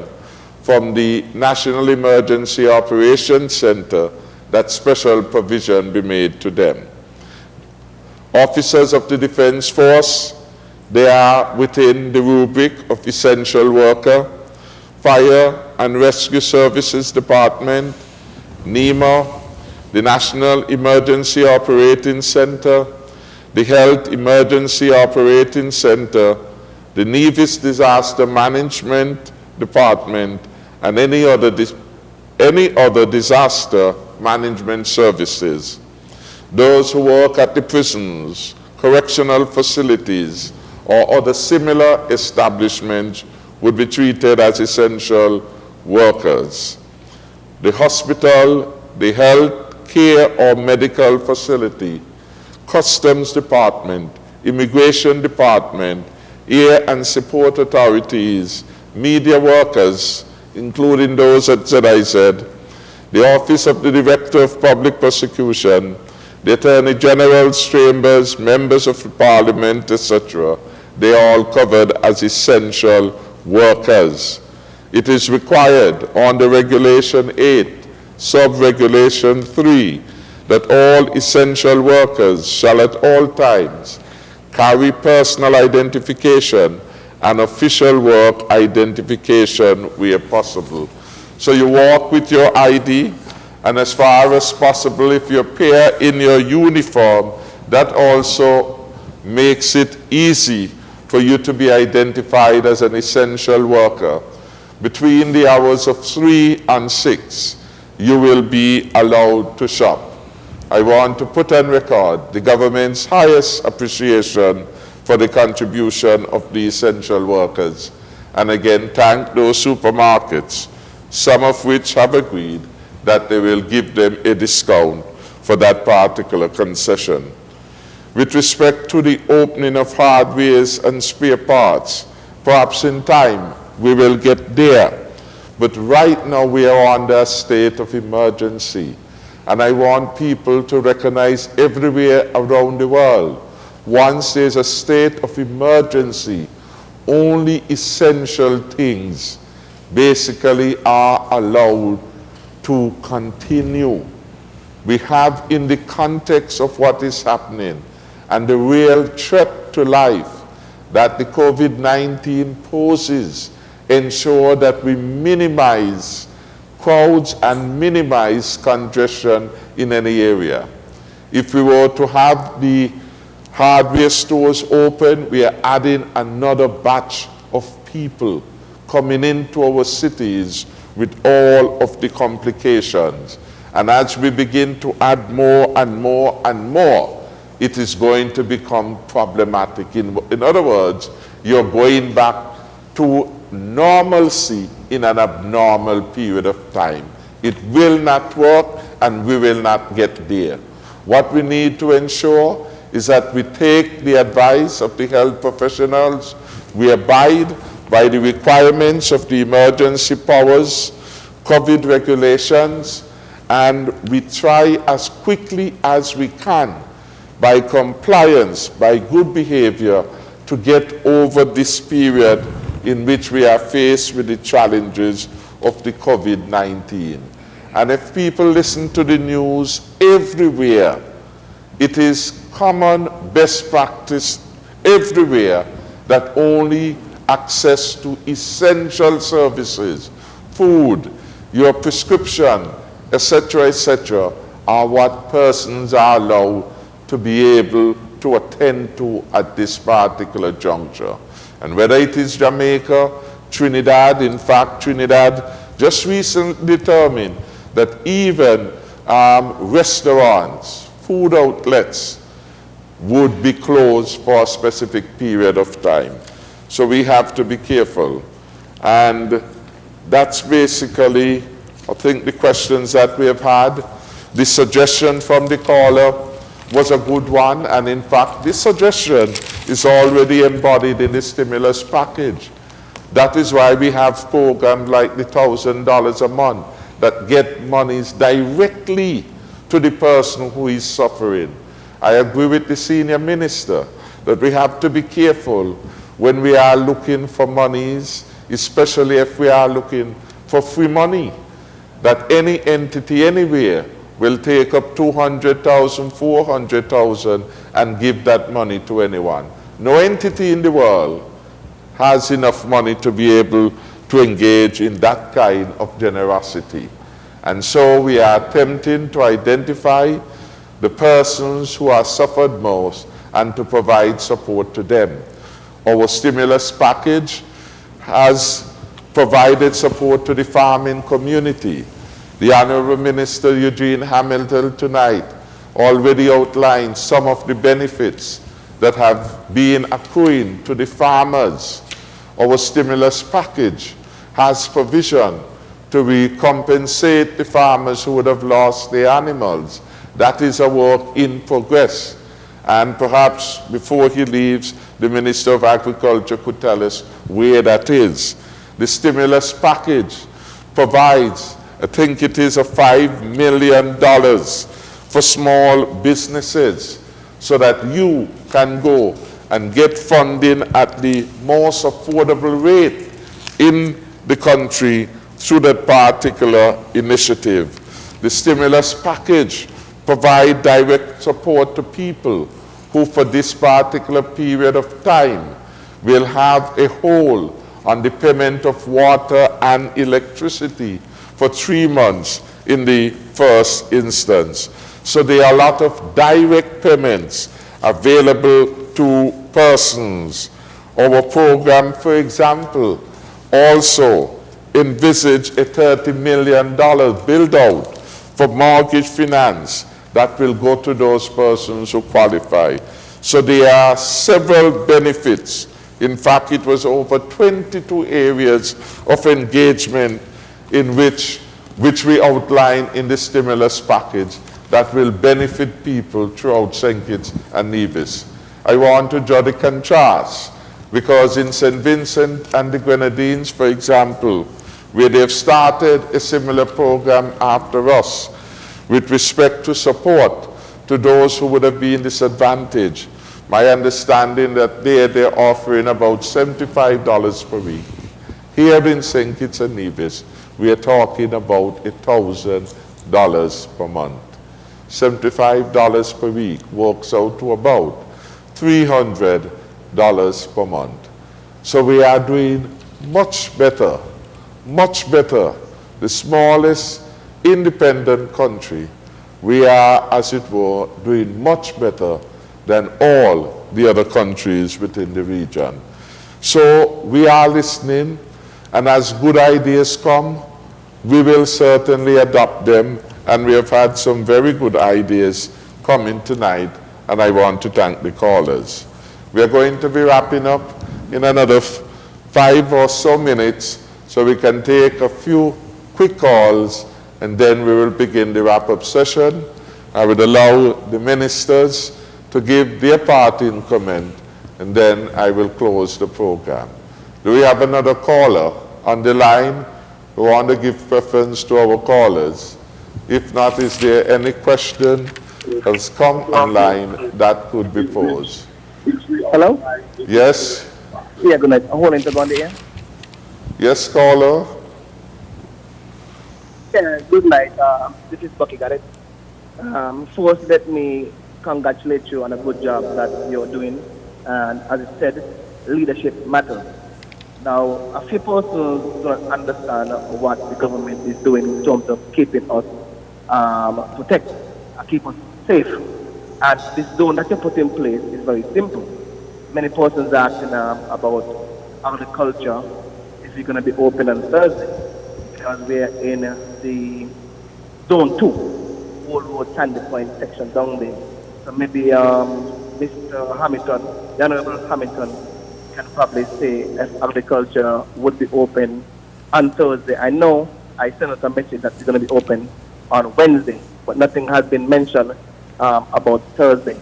from the National Emergency Operations Center that special provision be made to them. Officers of the Defense Force, they are within the rubric of essential worker. Fire and Rescue Services Department, NEMA, the National Emergency Operating Center, the Health Emergency Operating Center, the Nevis Disaster Management Department, and any other disaster management services. Those who work at the prisons, correctional facilities, or other similar establishments would be treated as essential workers. The hospital, the health care or medical facility, customs department, immigration department, air and support authorities, media workers, including those at ZIZ, the Office of the Director of Public Prosecution, the Attorney General's chambers, members of the Parliament, etc., they are all covered as essential workers. It is required under Regulation 8, Sub-Regulation 3, that all essential workers shall at all times carry personal identification and official work identification where possible. So you walk with your ID, and as far as possible, if you appear in your uniform, that also makes it easy for you to be identified as an essential worker. Between the hours of 3 and 6, you will be allowed to shop. I want to put on record the government's highest appreciation for the contribution of the essential workers. And again, thank those supermarkets, some of which have agreed that they will give them a discount for that particular concession. With respect to the opening of hardwares and spare parts, perhaps in time we will get there. But right now we are under a state of emergency. And I want people to recognize everywhere around the world, once there's a state of emergency, only essential things basically are allowed to continue. We have, in the context of what is happening and the real threat to life that the COVID-19 poses, ensure that we minimize crowds and minimize congestion in any area. If we were to have the hardware stores open, we are adding another batch of people coming into our cities with all of the complications. And as we begin to add more and more and more, it is going to become problematic. In other words, you're going back to normalcy in an abnormal period of time. It will not work, and we will not get there. What we need to ensure is that we take the advice of the health professionals, we abide by the requirements of the emergency powers, COVID regulations, and we try as quickly as we can, by compliance, by good behavior, to get over this period in which we are faced with the challenges of the COVID-19. And if people listen to the news everywhere, it is common best practice everywhere that only access to essential services, food, your prescription, etc., are what persons are allowed to be able to attend to at this particular juncture. And whether it is Jamaica, Trinidad, in fact, Trinidad just recently determined that even restaurants, food outlets would be closed for a specific period of time. So we have to be careful. And that's basically, I think, the questions that we have had. The suggestion from the caller was a good one, and in fact, this suggestion is already embodied in the stimulus package. That is why we have programs like the $1,000 a month that get monies directly to the person who is suffering. I agree with the senior minister that we have to be careful when we are looking for monies, especially if we are looking for free money, that any entity anywhere will take up 200,000, 400,000 and give that money to anyone. No entity in the world has enough money to be able to engage in that kind of generosity. And so we are attempting to identify the persons who are suffered most and to provide support to them. Our stimulus package has provided support to the farming community. The Honorable Minister Eugene Hamilton tonight already outlined some of the benefits that have been accruing to the farmers. Our stimulus package has provision to recompensate the farmers who would have lost their animals. That is a work in progress. And perhaps before he leaves, the Minister of Agriculture could tell us where that is. The stimulus package provides, I think it is a $5 million for small businesses so that you can go and get funding at the most affordable rate in the country through that particular initiative. The stimulus package provides direct support to people who for this particular period of time will have a hold on the payment of water and electricity for 3 months in the first instance. So there are a lot of direct payments available to persons. Our program, for example, also envisage a $30 million build-out for mortgage finance that will go to those persons who qualify. So there are several benefits. In fact, it was over 22 areas of engagement in which we outline in the stimulus package that will benefit people throughout St. Kitts and Nevis. I want to draw the contrast because in St. Vincent and the Grenadines, for example, where they've started a similar program after us with respect to support to those who would have been disadvantaged. My understanding that they're offering about $75 per week. Here in St. Kitts and Nevis, we are talking about $1,000 per month. $75 per week works out to about $300 per month. So we are doing much better, much better. The smallest independent country, we are, as it were, doing much better than all the other countries within the region. So we are listening, and as good ideas come, we will certainly adopt them, and we have had some very good ideas coming tonight, and I want to thank the callers. We are going to be wrapping up in another 5 or so minutes, so we can take a few quick calls, and then we will begin the wrap-up session. I would allow the ministers to give their parting comment, and then I will close the program. Do we have another caller on the line? We want to give preference to our callers. If not, is there any question that has come online that could be posed? Hello? Yes? Yeah, good night. I'm holding to go on the air. Yes, caller? Yeah, good night. This is Bucky, got it? First, let me congratulate you on a good job that you're doing. And as I said, leadership matters. Now, a few persons don't understand what the government is doing in terms of keeping us protect, keep us safe. And this zone that you put in place is very simple. Many persons are asking about agriculture. Is it going to be open on Thursday? Because we're in the zone 2, Old Road Sandy Point section down there. So maybe Mr. Hamilton, the Honorable Hamilton, can probably say if agriculture would be open on Thursday. I know I sent out a message that it's going to be open on Wednesday, but nothing has been mentioned about Thursday.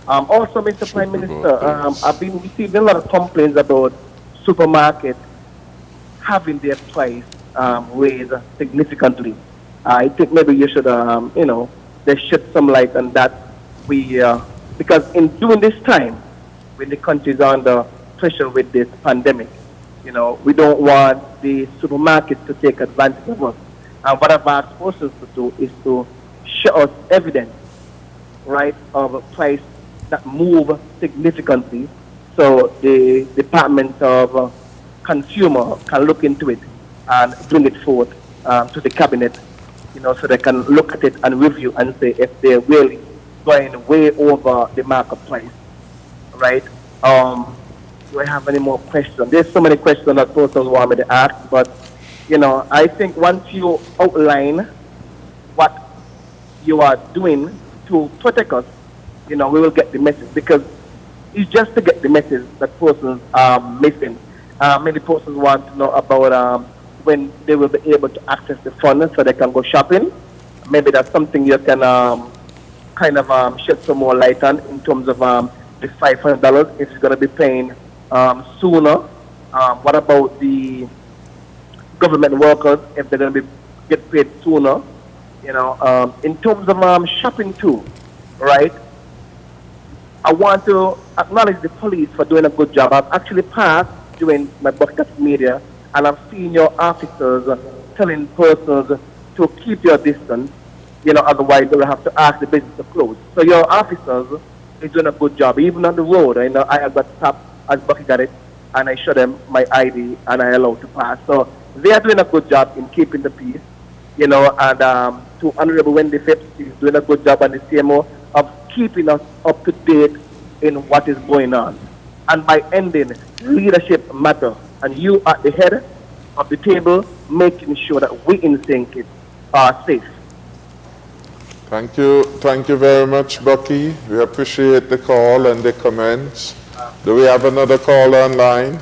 Also, Mr. Prime Minister, I've been receiving a lot of complaints about supermarkets having their price raised significantly. I think maybe you should, they shed some light on that. Because during this time, when the country is under pressure with this pandemic, we don't want the supermarkets to take advantage of us. And what I've asked persons to do is to show us evidence, right, of a price that move significantly, so the Department of Consumer can look into it and bring it forth to the cabinet, so they can look at it and review and say if they're really going way over the market price, right? Do I have any more questions? There's so many questions that persons want me to ask, but I think once you outline what you are doing to protect us, we will get the message. Because It's just to get the message that persons are missing. Many persons want to know about when they will be able to access the funds so they can go shopping. Maybe that's something you can kind of shed some more light on in terms of the $500 if it's going to be paying sooner. What about the government workers if they're going to get paid sooner? You know, in terms of shopping too, right? I want to acknowledge the police for doing a good job. I've actually passed during my broadcast media, and I've seen your officers telling persons to keep your distance. You know, otherwise they will have to ask the business to close. So your officers is doing a good job, even on the road. I know I have got stopped as Bucky got it, and I show them my ID, and I allow to pass. So they are doing a good job in keeping the peace. You know, and to Honorable Wendy Phipps is doing a good job on the CMO of keeping us up to date in what is going on. And by ending, leadership matter, and you at the head of the table, making sure that we in St. Kitts are safe. Thank you very much, Bucky. We appreciate the call and the comments. Do we have another caller online?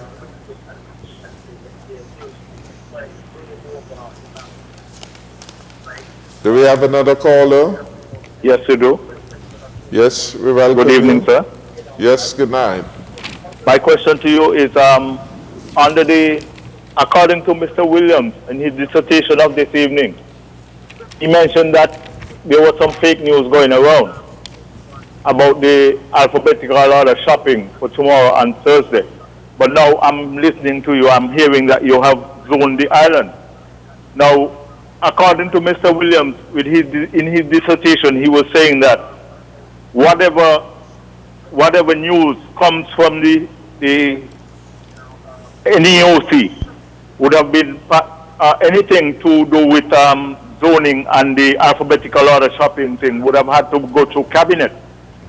Do we have another caller? Yes, we do. Yes, we welcome Good evening, you. sir. Yes, good night. My question to you is, according to Mr. Williams in his dissertation of this evening, he mentioned that there was some fake news going around about the alphabetical order shopping for tomorrow and Thursday. But now I'm listening to you, I'm hearing that you have zoned the island. Now, according to Mr. Williams, in his dissertation, he was saying that whatever news comes from the NEOC would have been anything to do with zoning and the alphabetical order shopping thing would have had to go through cabinet.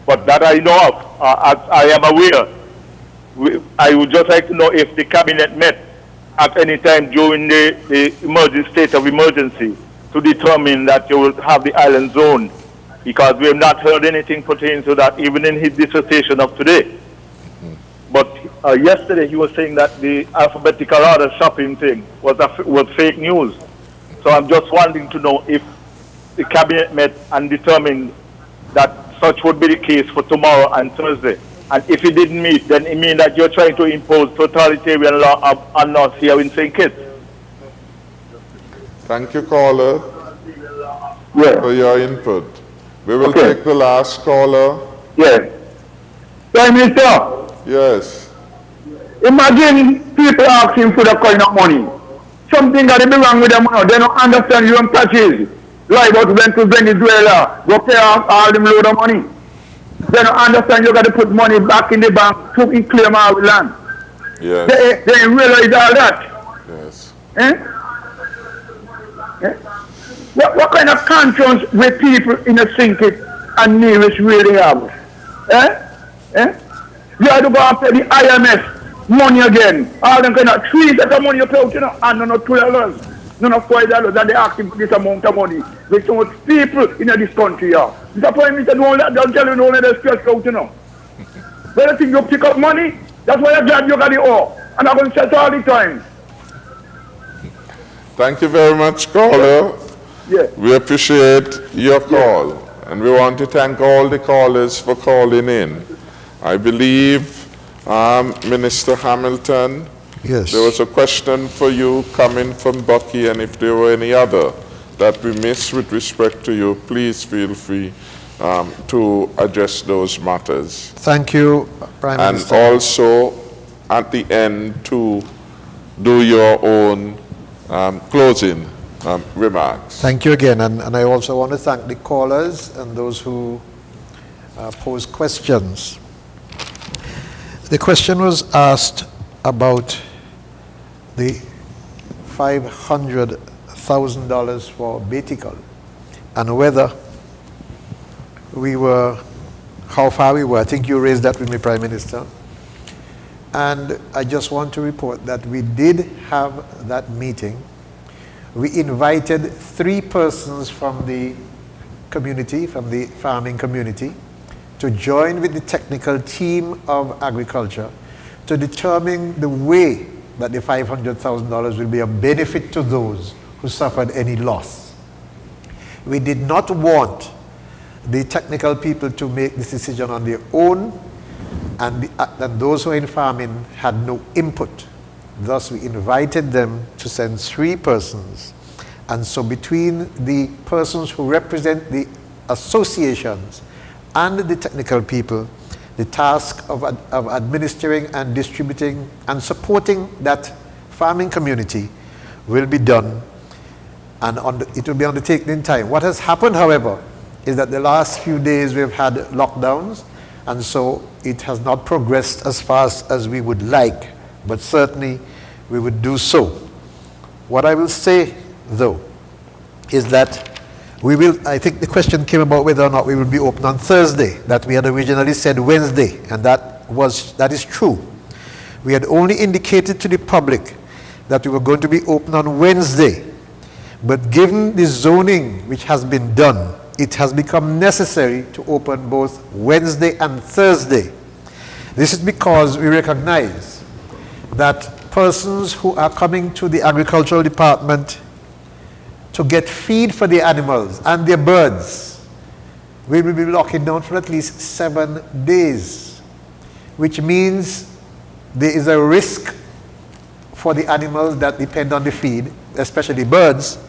But that I know of, as I am aware, I would just like to know if the cabinet met at any time during the state of emergency to determine that you will have the island zone, because we have not heard anything pertaining to that, even in his dissertation of today. But yesterday he was saying that the alphabetical order shopping thing was fake news. So I'm just wanting to know if the cabinet met and determined that such would be the case for tomorrow and Thursday. And if it didn't meet, then it means that you're trying to impose totalitarian law on us here in St. Kitts. Thank you, caller, for your input. We will take the last caller. Yes. Prime Minister. Yes. Imagine people asking for the kind of money. Something got to be wrong with them now. They don't understand your patches. Like what went to Venezuela, go pay off all them load of money. They don't understand you got to put money back in the bank to claim our land. Yes. They ain't realize all that. Yes. What kind of conscience with people in the St. Kitts and Nevis really have? You have to go after the IMF money again. All them kind of 3 sets of money you pay out, you know, and none of $12, none of $5, and they asking for this amount of money. With so much people in this country, yeah. Mr. Prime Minister, don't tell you don't let us stress out, you know. When you think you pick up money, that's why you're glad you got the owe. And I'm going to say all the time. Thank you very much, caller. Yeah. We appreciate your call, and we want to thank all the callers for calling in. I believe, Minister Hamilton, yes, there was a question for you coming from Bucky, and if there were any other that we missed with respect to you, please feel free to address those matters. Thank you, Prime Minister. And also, at the end, to do your own closing remarks. Thank you again, and I also want to thank the callers and those who posed questions. The question was asked about the $500,000 for Betical and whether we were, how far we were. I think you raised that with me, Prime Minister. And I just want to report that we did have that meeting. We invited 3 persons from the community, from the farming community, to join with the technical team of agriculture to determine the way that the $500,000 will be a benefit to those who suffered any loss. We did not want the technical people to make this decision on their own, and those who are in farming had no input. Thus, we invited them to send 3 persons. And so between the persons who represent the associations and the technical people, the task of administering and distributing and supporting that farming community will be done, and it will be undertaken in time. What has happened, however, is that the last few days we've had lockdowns, and so it has not progressed as fast as we would like, but certainly we would do so. What I will say, though, is that we will, I think the question came about whether or not we will be open on Thursday, that we had originally said Wednesday, and that is true. We had only indicated to the public that we were going to be open on Wednesday, but given the zoning which has been done, it has become necessary to open both Wednesday and Thursday. This is because we recognize that persons who are coming to the agricultural department to get feed for the animals and their birds, we will be locking down for at least 7 days, which means there is a risk for the animals that depend on the feed, especially birds,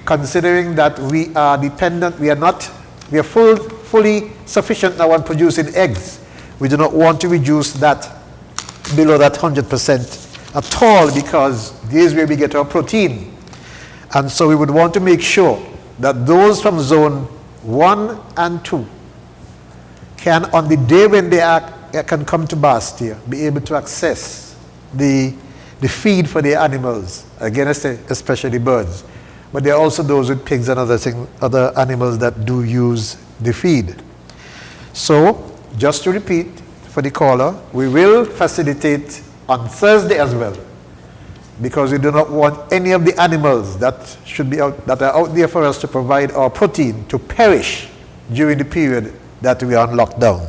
considering that we are dependent, we are fully sufficient now on producing eggs. We do not want to reduce that below that 100% at all, because this is where we get our protein. And so we would want to make sure that those from zone 1 and 2 can, on the day when they can come to Bastia, be able to access the feed for their animals, again, especially birds. But there are also those with pigs and other animals that do use the feed. So, just to repeat for the caller, we will facilitate on Thursday as well, because we do not want any of the animals that are out there for us to provide our protein to perish during the period that we are on lockdown.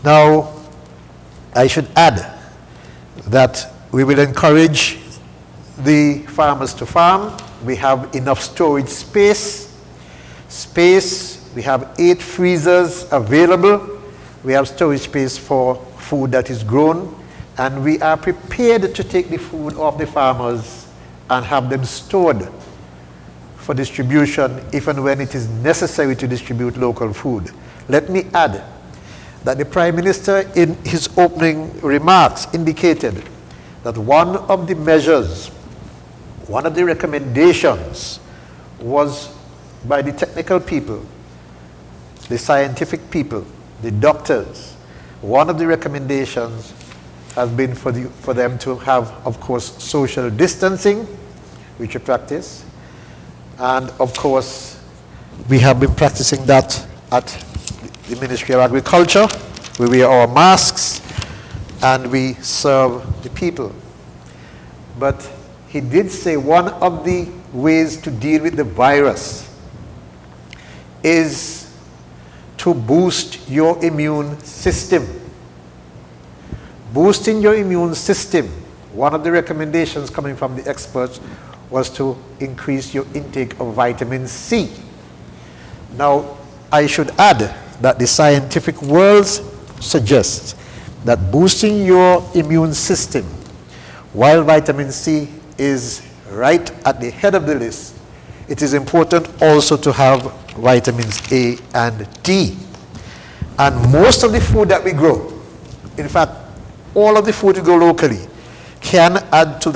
Now, I should add that we will encourage the farmers to farm. We have enough storage space. We have 8 freezers available. We have storage space for food that is grown. And we are prepared to take the food off the farmers and have them stored for distribution if and when it is necessary to distribute local food. Let me add that the Prime Minister in his opening remarks indicated that one of the measures, one of the recommendations was by the technical people, the scientific people, the doctors. One of the recommendations has been for them to have, of course, social distancing, which we practice. And of course, we have been practicing that at the Ministry of Agriculture. We wear our masks and we serve the people. But he did say one of the ways to deal with the virus is to boost your immune system. Boosting your immune system, one of the recommendations coming from the experts was to increase your intake of vitamin C. Now, I should add that the scientific world suggests that boosting your immune system, while vitamin C is right at the head of the list, it is important also to have vitamins A and D. And most of the food that we grow, in fact, all of the food we grow locally, can add to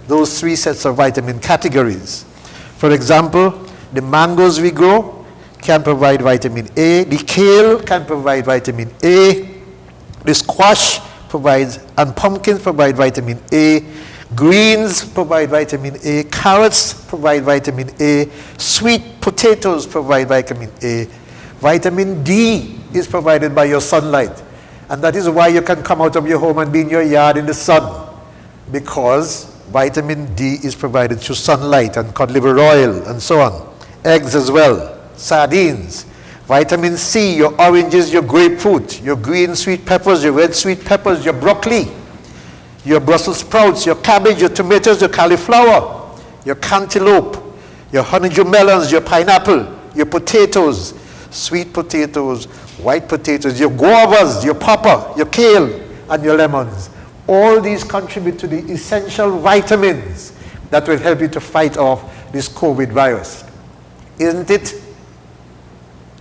those 3 sets of vitamin categories. For example, the mangoes we grow can provide vitamin A, the kale can provide vitamin A, the squash provides, and pumpkins provide vitamin A, greens provide vitamin A, carrots provide vitamin A, sweet potatoes provide vitamin A. Vitamin D is provided by your sunlight. And that is why you can come out of your home and be in your yard in the sun, because vitamin D is provided through sunlight and cod liver oil and so on. Eggs as well, sardines. Vitamin C, your oranges, your grapefruit, your green sweet peppers, your red sweet peppers, your broccoli, your Brussels sprouts, your cabbage, your tomatoes, your cauliflower, your cantaloupe, your honeydew melons, your pineapple, your potatoes, sweet potatoes, white potatoes, your guavas, your pawpaw, your kale, and your lemons. All these contribute to the essential vitamins that will help you to fight off this COVID virus. Isn't it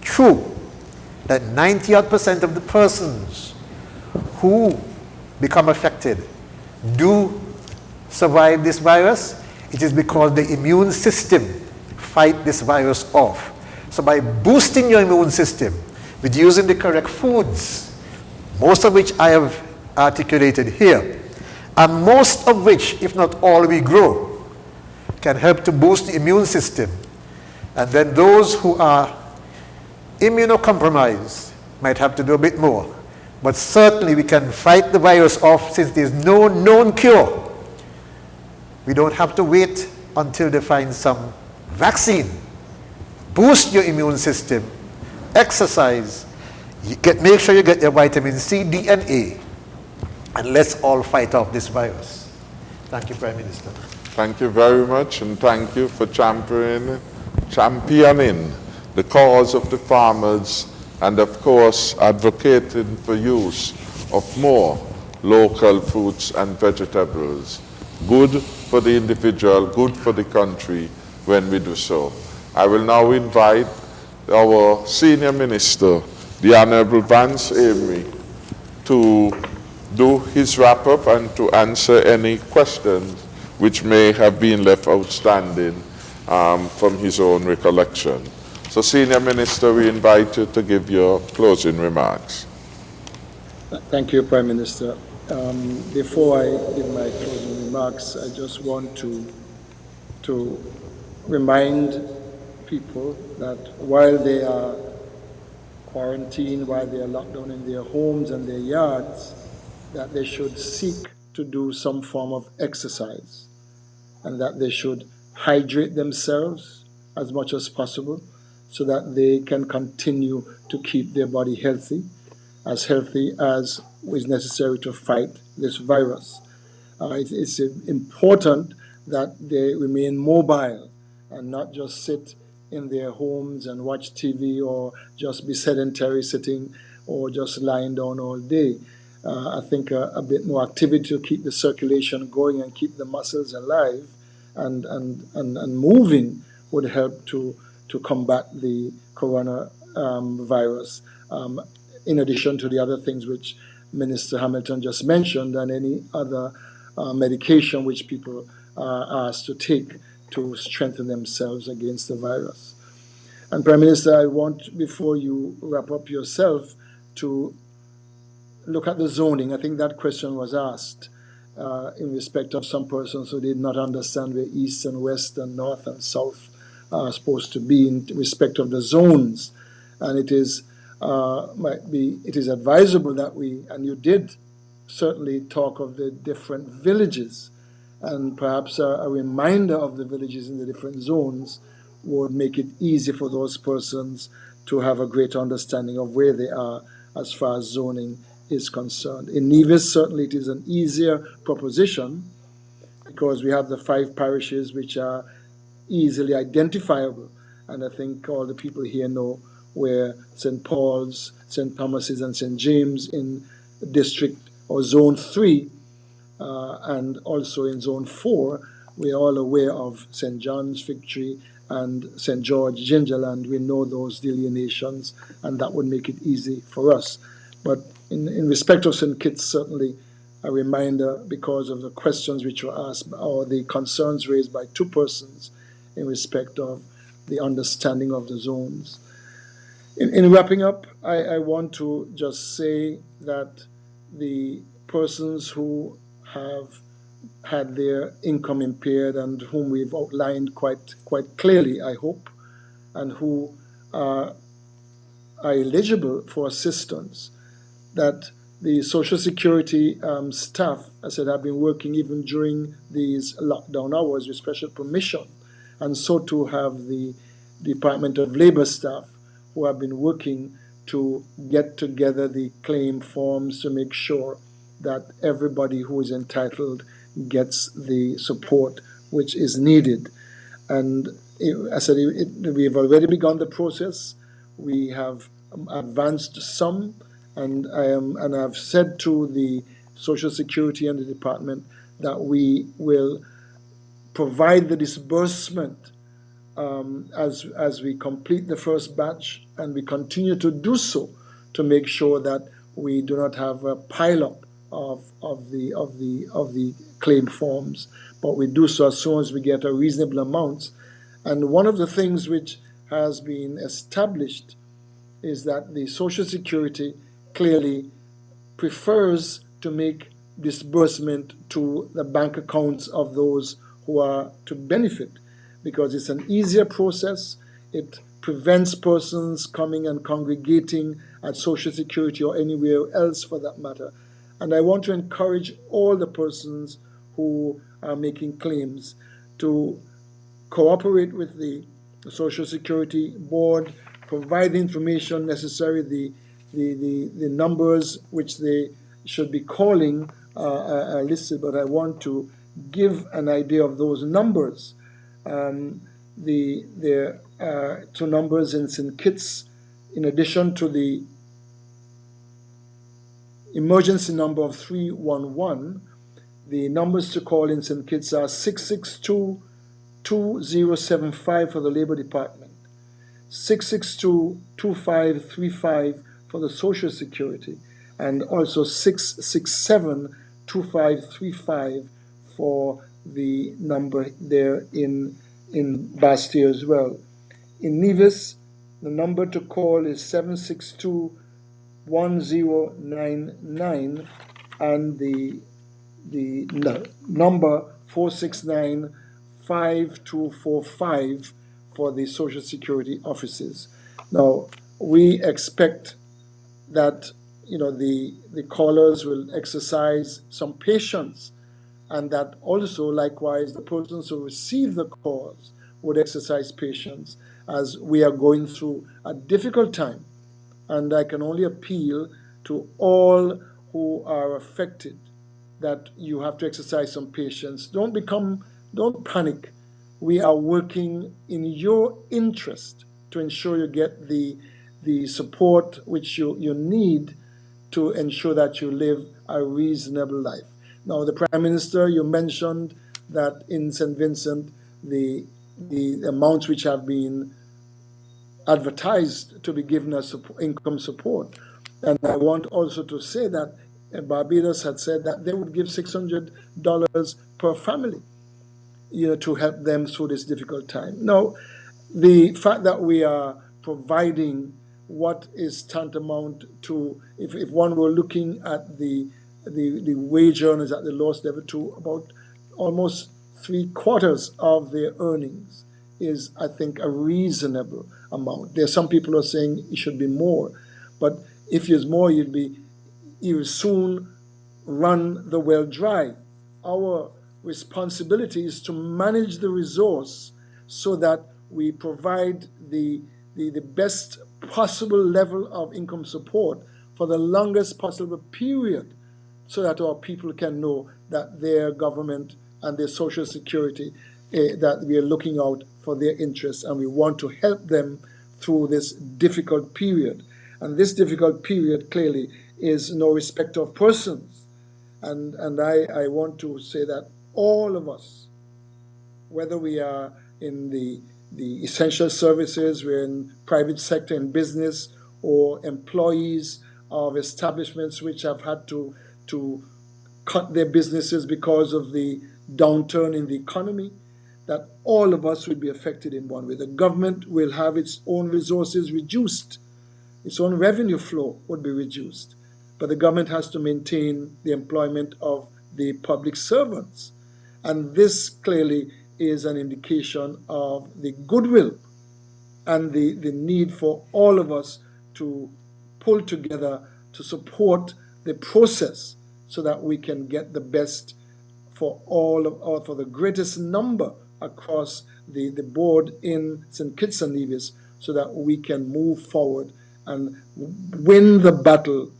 true that 90% of the persons who become affected do survive this virus? It is because the immune system fight this virus off. So by boosting your immune system with using the correct foods, most of which I have articulated here, and most of which, if not all, we grow, can help to boost the immune system. And then those who are immunocompromised might have to do a bit more. But certainly we can fight the virus off since there's no known cure. We don't have to wait until they find some vaccine. Boost your immune system, exercise, make sure you get your vitamin C, D, and A, and let's all fight off this virus. Thank you, Prime Minister. Thank you very much, and thank you for championing the cause of the farmers, and of course advocating for use of more local fruits and vegetables. Good for the individual, good for the country when we do so. I will now invite our Senior Minister, the Honorable Vance Amory, to do his wrap-up and to answer any questions which may have been left outstanding from his own recollection. So, Senior Minister, we invite you to give your closing remarks. Thank you, Prime Minister. Before I give my closing remarks, I just want to remind people that while they are quarantined, while they are locked down in their homes and their yards, that they should seek to do some form of exercise, and that they should hydrate themselves as much as possible so that they can continue to keep their body healthy as is necessary to fight this virus. It's important that they remain mobile and not just sit in their homes and watch TV or just be sedentary sitting or just lying down all day. I think a bit more activity to keep the circulation going and keep the muscles alive and moving would help to combat the coronavirus, in addition to the other things which Minister Hamilton just mentioned and any other medication which people are asked to take to strengthen themselves against the virus. And Prime Minister, I want, before you wrap up yourself, to look at the zoning. I think that question was asked in respect of some persons who did not understand where east and west and north and south are supposed to be in respect of the zones. And it is advisable that we, and you did certainly talk of the different villages, and perhaps a reminder of the villages in the different zones would make it easy for those persons to have a greater understanding of where they are as far as zoning is concerned. In Nevis, certainly it is an easier proposition because we have the 5 parishes which are easily identifiable, and I think all the people here know where St. Paul's, St. Thomas's, and St. James in District or Zone 3 and also in Zone 4, we are all aware of St. John's Fig Tree and St. George Gingerland. We know those delineations, and that would make it easy for us. But in respect of St. Kitts, certainly a reminder because of the questions which were asked or the concerns raised by 2 persons in respect of the understanding of the zones. In wrapping up, I want to just say that the persons who have had their income impaired and whom we've outlined quite clearly, I hope, and who are eligible for assistance, that the Social Security staff, as I said, have been working even during these lockdown hours with special permission, and so too have the Department of Labor staff, who have been working to get together the claim forms to make sure that everybody who is entitled gets the support which is needed. And I said we've already begun the process. We have advanced some, and I've said to the Social Security and the department that we will provide the disbursement as we complete the first batch, and we continue to do so to make sure that we do not have a pileup of the claim forms, but we do so as soon as we get a reasonable amount. And one of the things which has been established is that the Social Security clearly prefers to make disbursement to the bank accounts of those who are to benefit, because it's an easier process. It prevents persons coming and congregating at Social Security or anywhere else for that matter. And I want to encourage all the persons who are making claims to cooperate with the Social Security Board, provide the information necessary, the numbers which they should be calling are listed, but I want to give an idea of those numbers. There are two numbers in St. Kitts, in addition to the emergency number of 311. The numbers to call in St. Kitts are 662-2075 for the Labor Department, 662-2535 for the Social Security, and also 667-2535 for the number there in Bastille as well. In Nevis, the number to call is 762-1099, and the number 469-5245 for the Social Security offices. Now, we expect that the callers will exercise some patience, and that also likewise the persons who receive the calls would exercise patience, as we are going through a difficult time. And I can only appeal to all who are affected that you have to exercise some patience. Don't panic. We are working in your interest to ensure you get the support which you need to ensure that you live a reasonable life. Now, the Prime Minister, you mentioned that in St. Vincent, the amounts which have been advertised to be given as income support. And I want also to say that Barbados had said that they would give $600 per family, to help them through this difficult time. Now, the fact that we are providing what is tantamount to, if one were looking at the wage earners at the lowest level, to about almost 3/4 of their earnings, is, I think, a reasonable amount. There are some people who are saying it should be more, but if it's more, you will soon run the well dry. Our responsibility is to manage the resource so that we provide the best possible level of income support for the longest possible period, so that our people can know that their government and their Social Security, that we are looking out for their interests, and we want to help them through this difficult period. And this difficult period clearly is no respect of persons. And I want to say that all of us, whether we are in the essential services, we're in private sector and business, or employees of establishments which have had to cut their businesses because of the downturn in the economy, that all of us will be affected in one way. The government will have its own resources reduced. Its own revenue flow would be reduced. But the government has to maintain the employment of the public servants. And this clearly is an indication of the goodwill and the need for all of us to pull together to support the process, so that we can get the best for for the greatest number across the board in St. Kitts and Nevis so that we can move forward and win the battle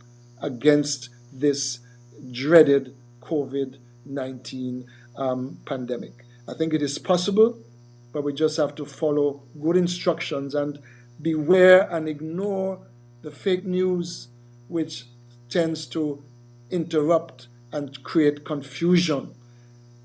against this dreaded COVID-19 pandemic. I think it is possible, but we just have to follow good instructions and beware and ignore the fake news, which tends to interrupt and create confusion.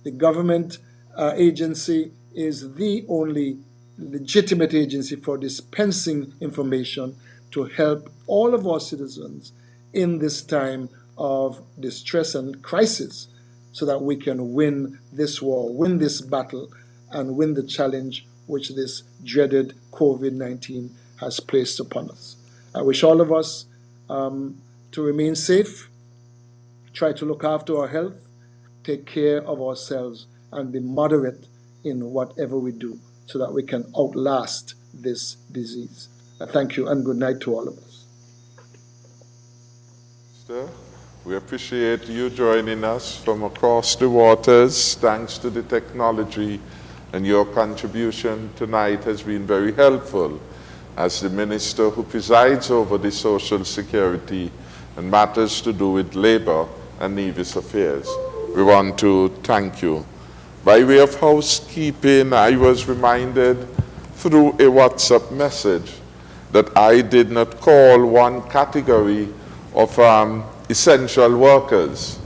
The government agency is the only legitimate agency for dispensing information to help all of our citizens in this time of distress and crisis, so that we can win this war, win this battle, and win the challenge which this dreaded COVID-19 has placed upon us. I wish all of us to remain safe, try to look after our health, take care of ourselves, and be moderate in whatever we do so that we can outlast this disease. Thank you, and good night to all of us. Sir, we appreciate you joining us from across the waters. Thanks to the technology, and your contribution tonight has been very helpful as the minister who presides over the Social Security and matters to do with labor and Nevis affairs. We want to thank you. By way of housekeeping, I was reminded through a WhatsApp message that I did not call one category of essential workers.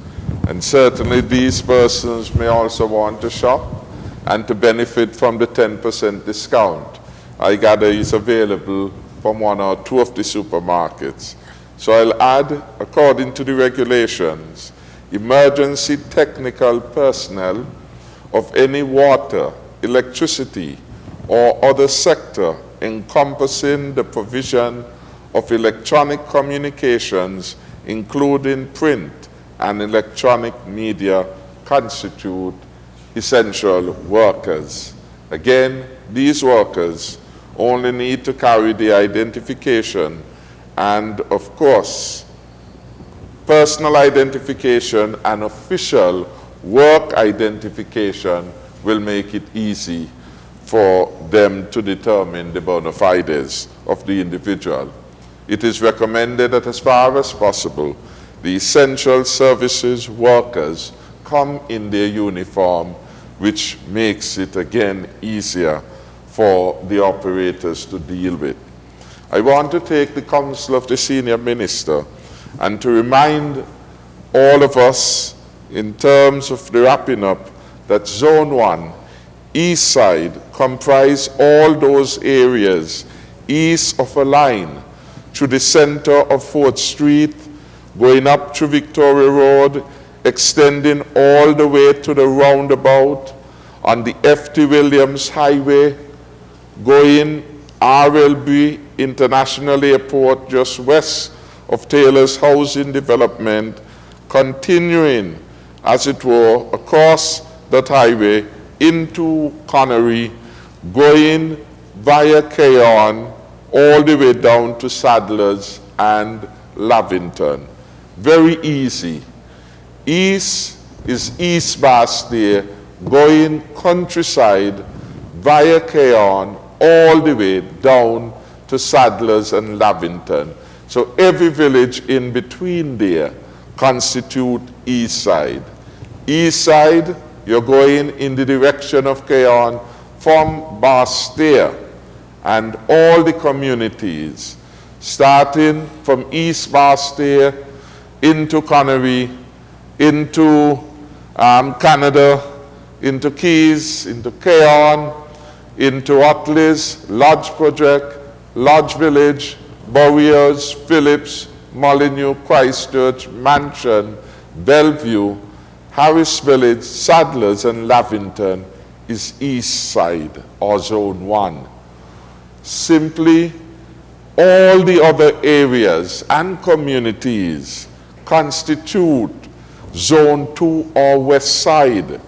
And certainly these persons may also want to shop and to benefit from the 10% discount. I gather is available from one or two of the supermarkets. So I'll add, according to the regulations, emergency technical personnel of any water, electricity, or other sector encompassing the provision of electronic communications, including print and electronic media, constitute essential workers. Again, these workers only need to carry the identification and, of course, personal identification and official work identification will make it easy for them to determine the bona fides of the individual. It is recommended that as far as possible, the essential services workers come in their uniform, which makes it again easier for the operators to deal with. I want to take the counsel of the senior minister and to remind all of us in terms of the wrapping up that Zone 1, East Side, comprise all those areas east of a line through the center of 4th Street, going up through Victoria Road, extending all the way to the roundabout on the F.T. Williams Highway, going RLB International Airport just west of Taylor's Housing Development, continuing, as it were, across that highway into Connery, going via Keon, all the way down to Sadler's and Lavington. Very easy. East is East Bastille, going countryside via Keon, all the way down to Sadler's and Lavington. So every village in between there constitute East Side. East Side, you're going in the direction of Keon from Bastille, and all the communities, starting from East Bastille into Connery, into Canada, into Keys, into Keon, into Otleys, Lodge Project, Lodge Village, Bowers, Phillips, Molyneux, Christchurch, Mansion, Bellevue, Harris Village, Sadlers, and Lavington is East Side, or Zone 1. Simply, all the other areas and communities constitute Zone 2 or West Side.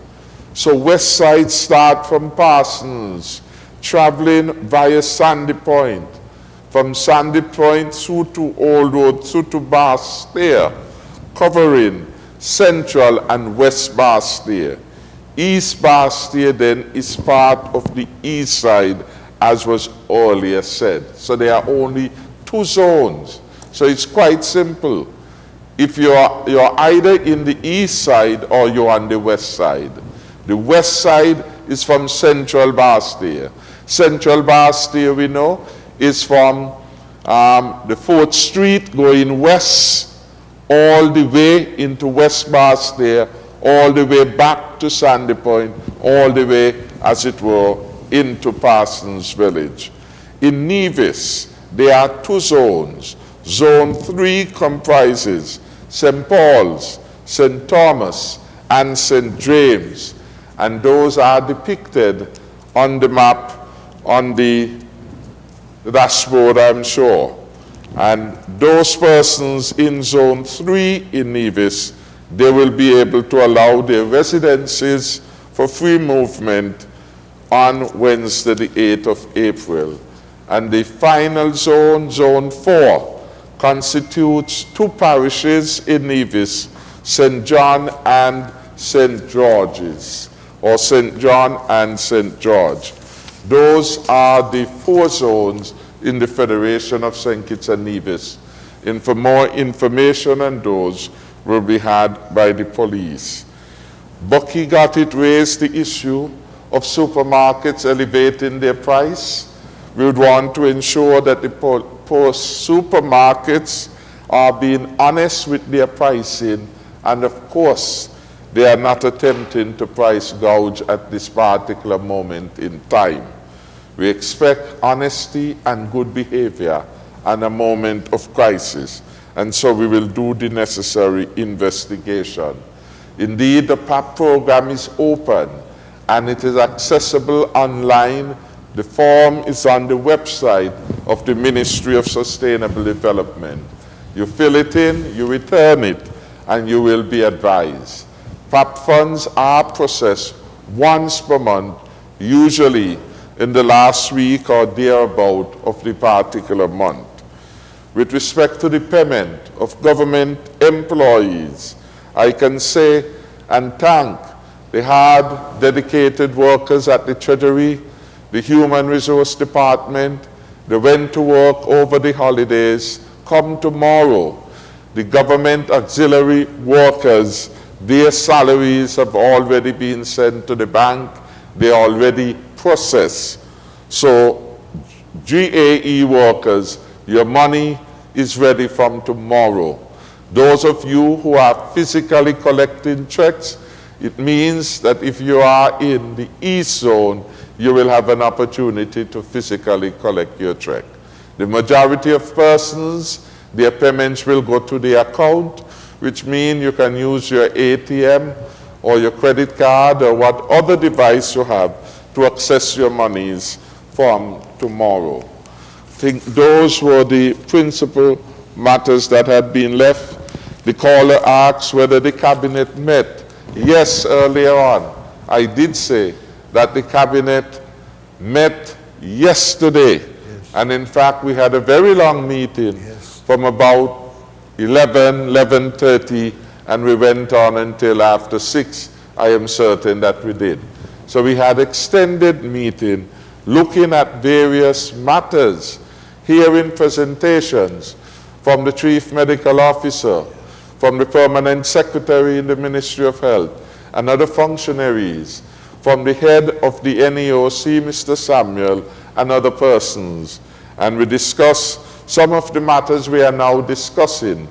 So West Side start from Parsons, traveling via Sandy Point, from Sandy Point through to Old Road, through to Bastille, covering Central and West Bastille. East Bastille then is part of the East Side as was earlier said. So there are only 2 zones. So it's quite simple. If you're either in the east side or you're on the west side. The west side is from Central Bastille. Central Bastille, we know, is from the 4th Street going west all the way into West Bastille, all the way back to Sandy Point, all the way, as it were, into Parsons Village. In Nevis, there are 2 zones. Zone 3 comprises St. Paul's, St. Thomas, and St. James, and those are depicted on the map on the dashboard, I'm sure. And those persons in Zone 3 in Nevis, they will be able to allow their residences for free movement on Wednesday, the 8th of April. And the final zone, Zone 4, constitutes 2 parishes in Nevis, St. John and St. George's, or St. John and St. George. Those are the 4 zones in the Federation of St. Kitts and Nevis. And for more information on those will be had by the police. Bucky got it raised the issue of supermarkets elevating their price. We would want to ensure that the supermarkets are being honest with their pricing, and of course, they are not attempting to price gouge at this particular moment in time. We expect honesty and good behavior at a moment of crisis, and so we will do the necessary investigation. Indeed, the PAP program is open and it is accessible online. The form is on the website of the Ministry of Sustainable Development. You fill it in, you return it, and you will be advised. PAP funds are processed once per month, usually in the last week or thereabout of the particular month. With respect to the payment of government employees, I can say and thank the hard, dedicated workers at the Treasury, the Human Resource Department. They went to work over the holidays. Come tomorrow, the government auxiliary workers, their salaries have already been sent to the bank. They are already processed. So GAE workers, your money is ready from tomorrow. Those of you who are physically collecting checks, it means that if you are in the East Zone, you will have an opportunity to physically collect your check. The majority of persons, their payments will go to the account, which means you can use your ATM or your credit card or what other device you have to access your monies from tomorrow. I think those were the principal matters that had been left. The caller asked whether the cabinet met. Yes, earlier on, I did say that the cabinet met yesterday. Yes. And in fact, we had a very long meeting from about 11:30, and we went on until after 6, I am certain that we did. So we had extended meeting looking at various matters, hearing presentations from the Chief Medical Officer, from the Permanent Secretary in the Ministry of Health, and other functionaries, from the head of the NEOC, Mr. Samuel, and other persons. And we discussed some of the matters we are now discussing.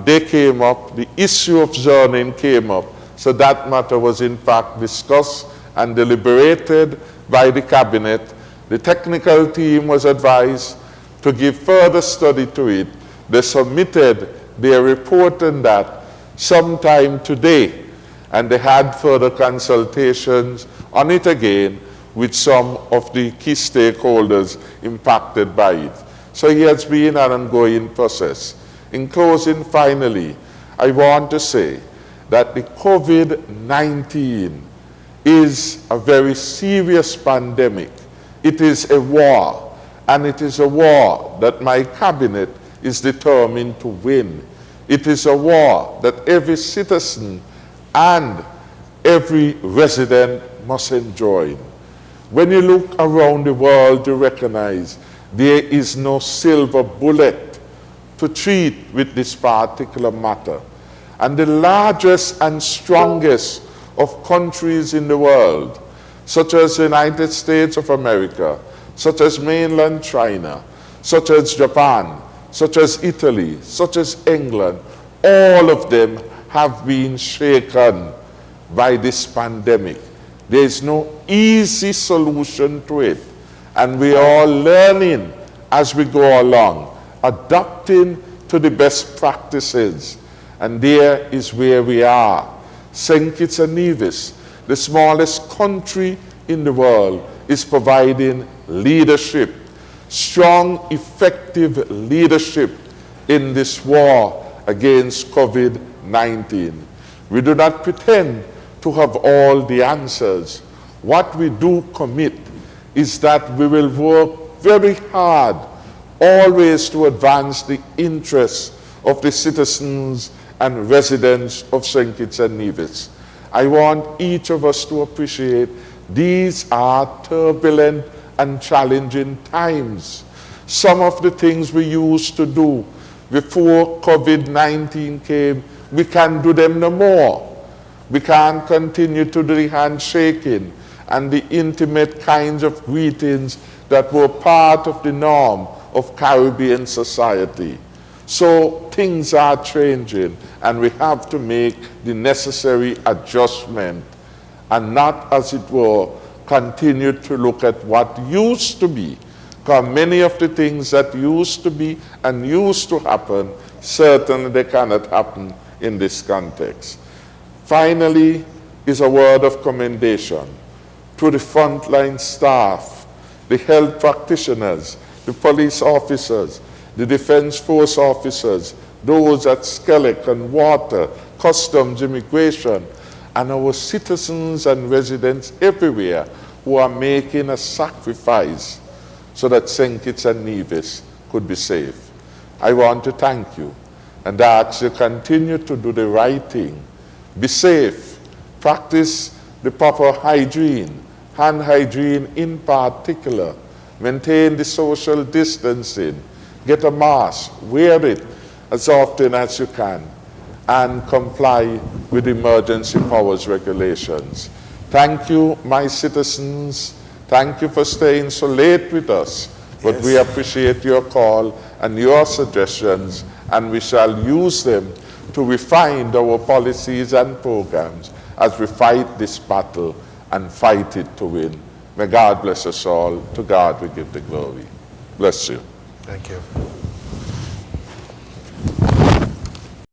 They came up, the issue of zoning came up, so that matter was in fact discussed and deliberated by the cabinet. The technical team was advised to give further study to it. They submitted their report on that sometime today, and they had further consultations on it again with some of the key stakeholders impacted by it. So it has been an ongoing process. In closing, finally, I want to say that the COVID-19 is a very serious pandemic. It is a war, and it is a war that my cabinet is determined to win. It is a war that every citizen and every resident must enjoy. When you look around the world, you recognize there is no silver bullet to treat with this particular matter. And the largest and strongest of countries in the world, such as the United States of America, such as mainland China, such as Japan, such as Italy, such as England, all of them have been shaken by this pandemic. There is no easy solution to it. And we are all learning as we go along, adapting to the best practices. And there is where we are. St. Kitts and Nevis, the smallest country in the world, is providing leadership, strong, effective leadership in this war against COVID-19. We do not pretend to have all the answers. What we do commit is that we will work very hard always to advance the interests of the citizens and residents of St. Kitts and Nevis. I want each of us to appreciate these are turbulent and challenging times. Some of the things we used to do before COVID-19 came, we can't do them no more. We can't continue to do the handshaking and the intimate kinds of greetings that were part of the norm of Caribbean society. So things are changing, and we have to make the necessary adjustment and not, as it were, continue to look at what used to be. Because many of the things that used to be and used to happen, certainly they cannot happen in this context. Finally, is a word of commendation to the frontline staff, the health practitioners, the police officers, the defense force officers, those at Skellig and Water, Customs, Immigration, and our citizens and residents everywhere who are making a sacrifice so that St. Kitts and Nevis could be safe. I want to thank you and ask you to continue to do the right thing. Be safe, practice the proper hygiene, hand hygiene in particular, maintain the social distancing, get a mask, wear it as often as you can, and comply with emergency powers regulations. Thank you, my citizens. Thank you for staying so late with us, but we appreciate your call and your suggestions, and we shall use them to refine our policies and programs as we fight this battle and fight it to win. May God bless us all. To God we give the glory. Bless you. Thank you.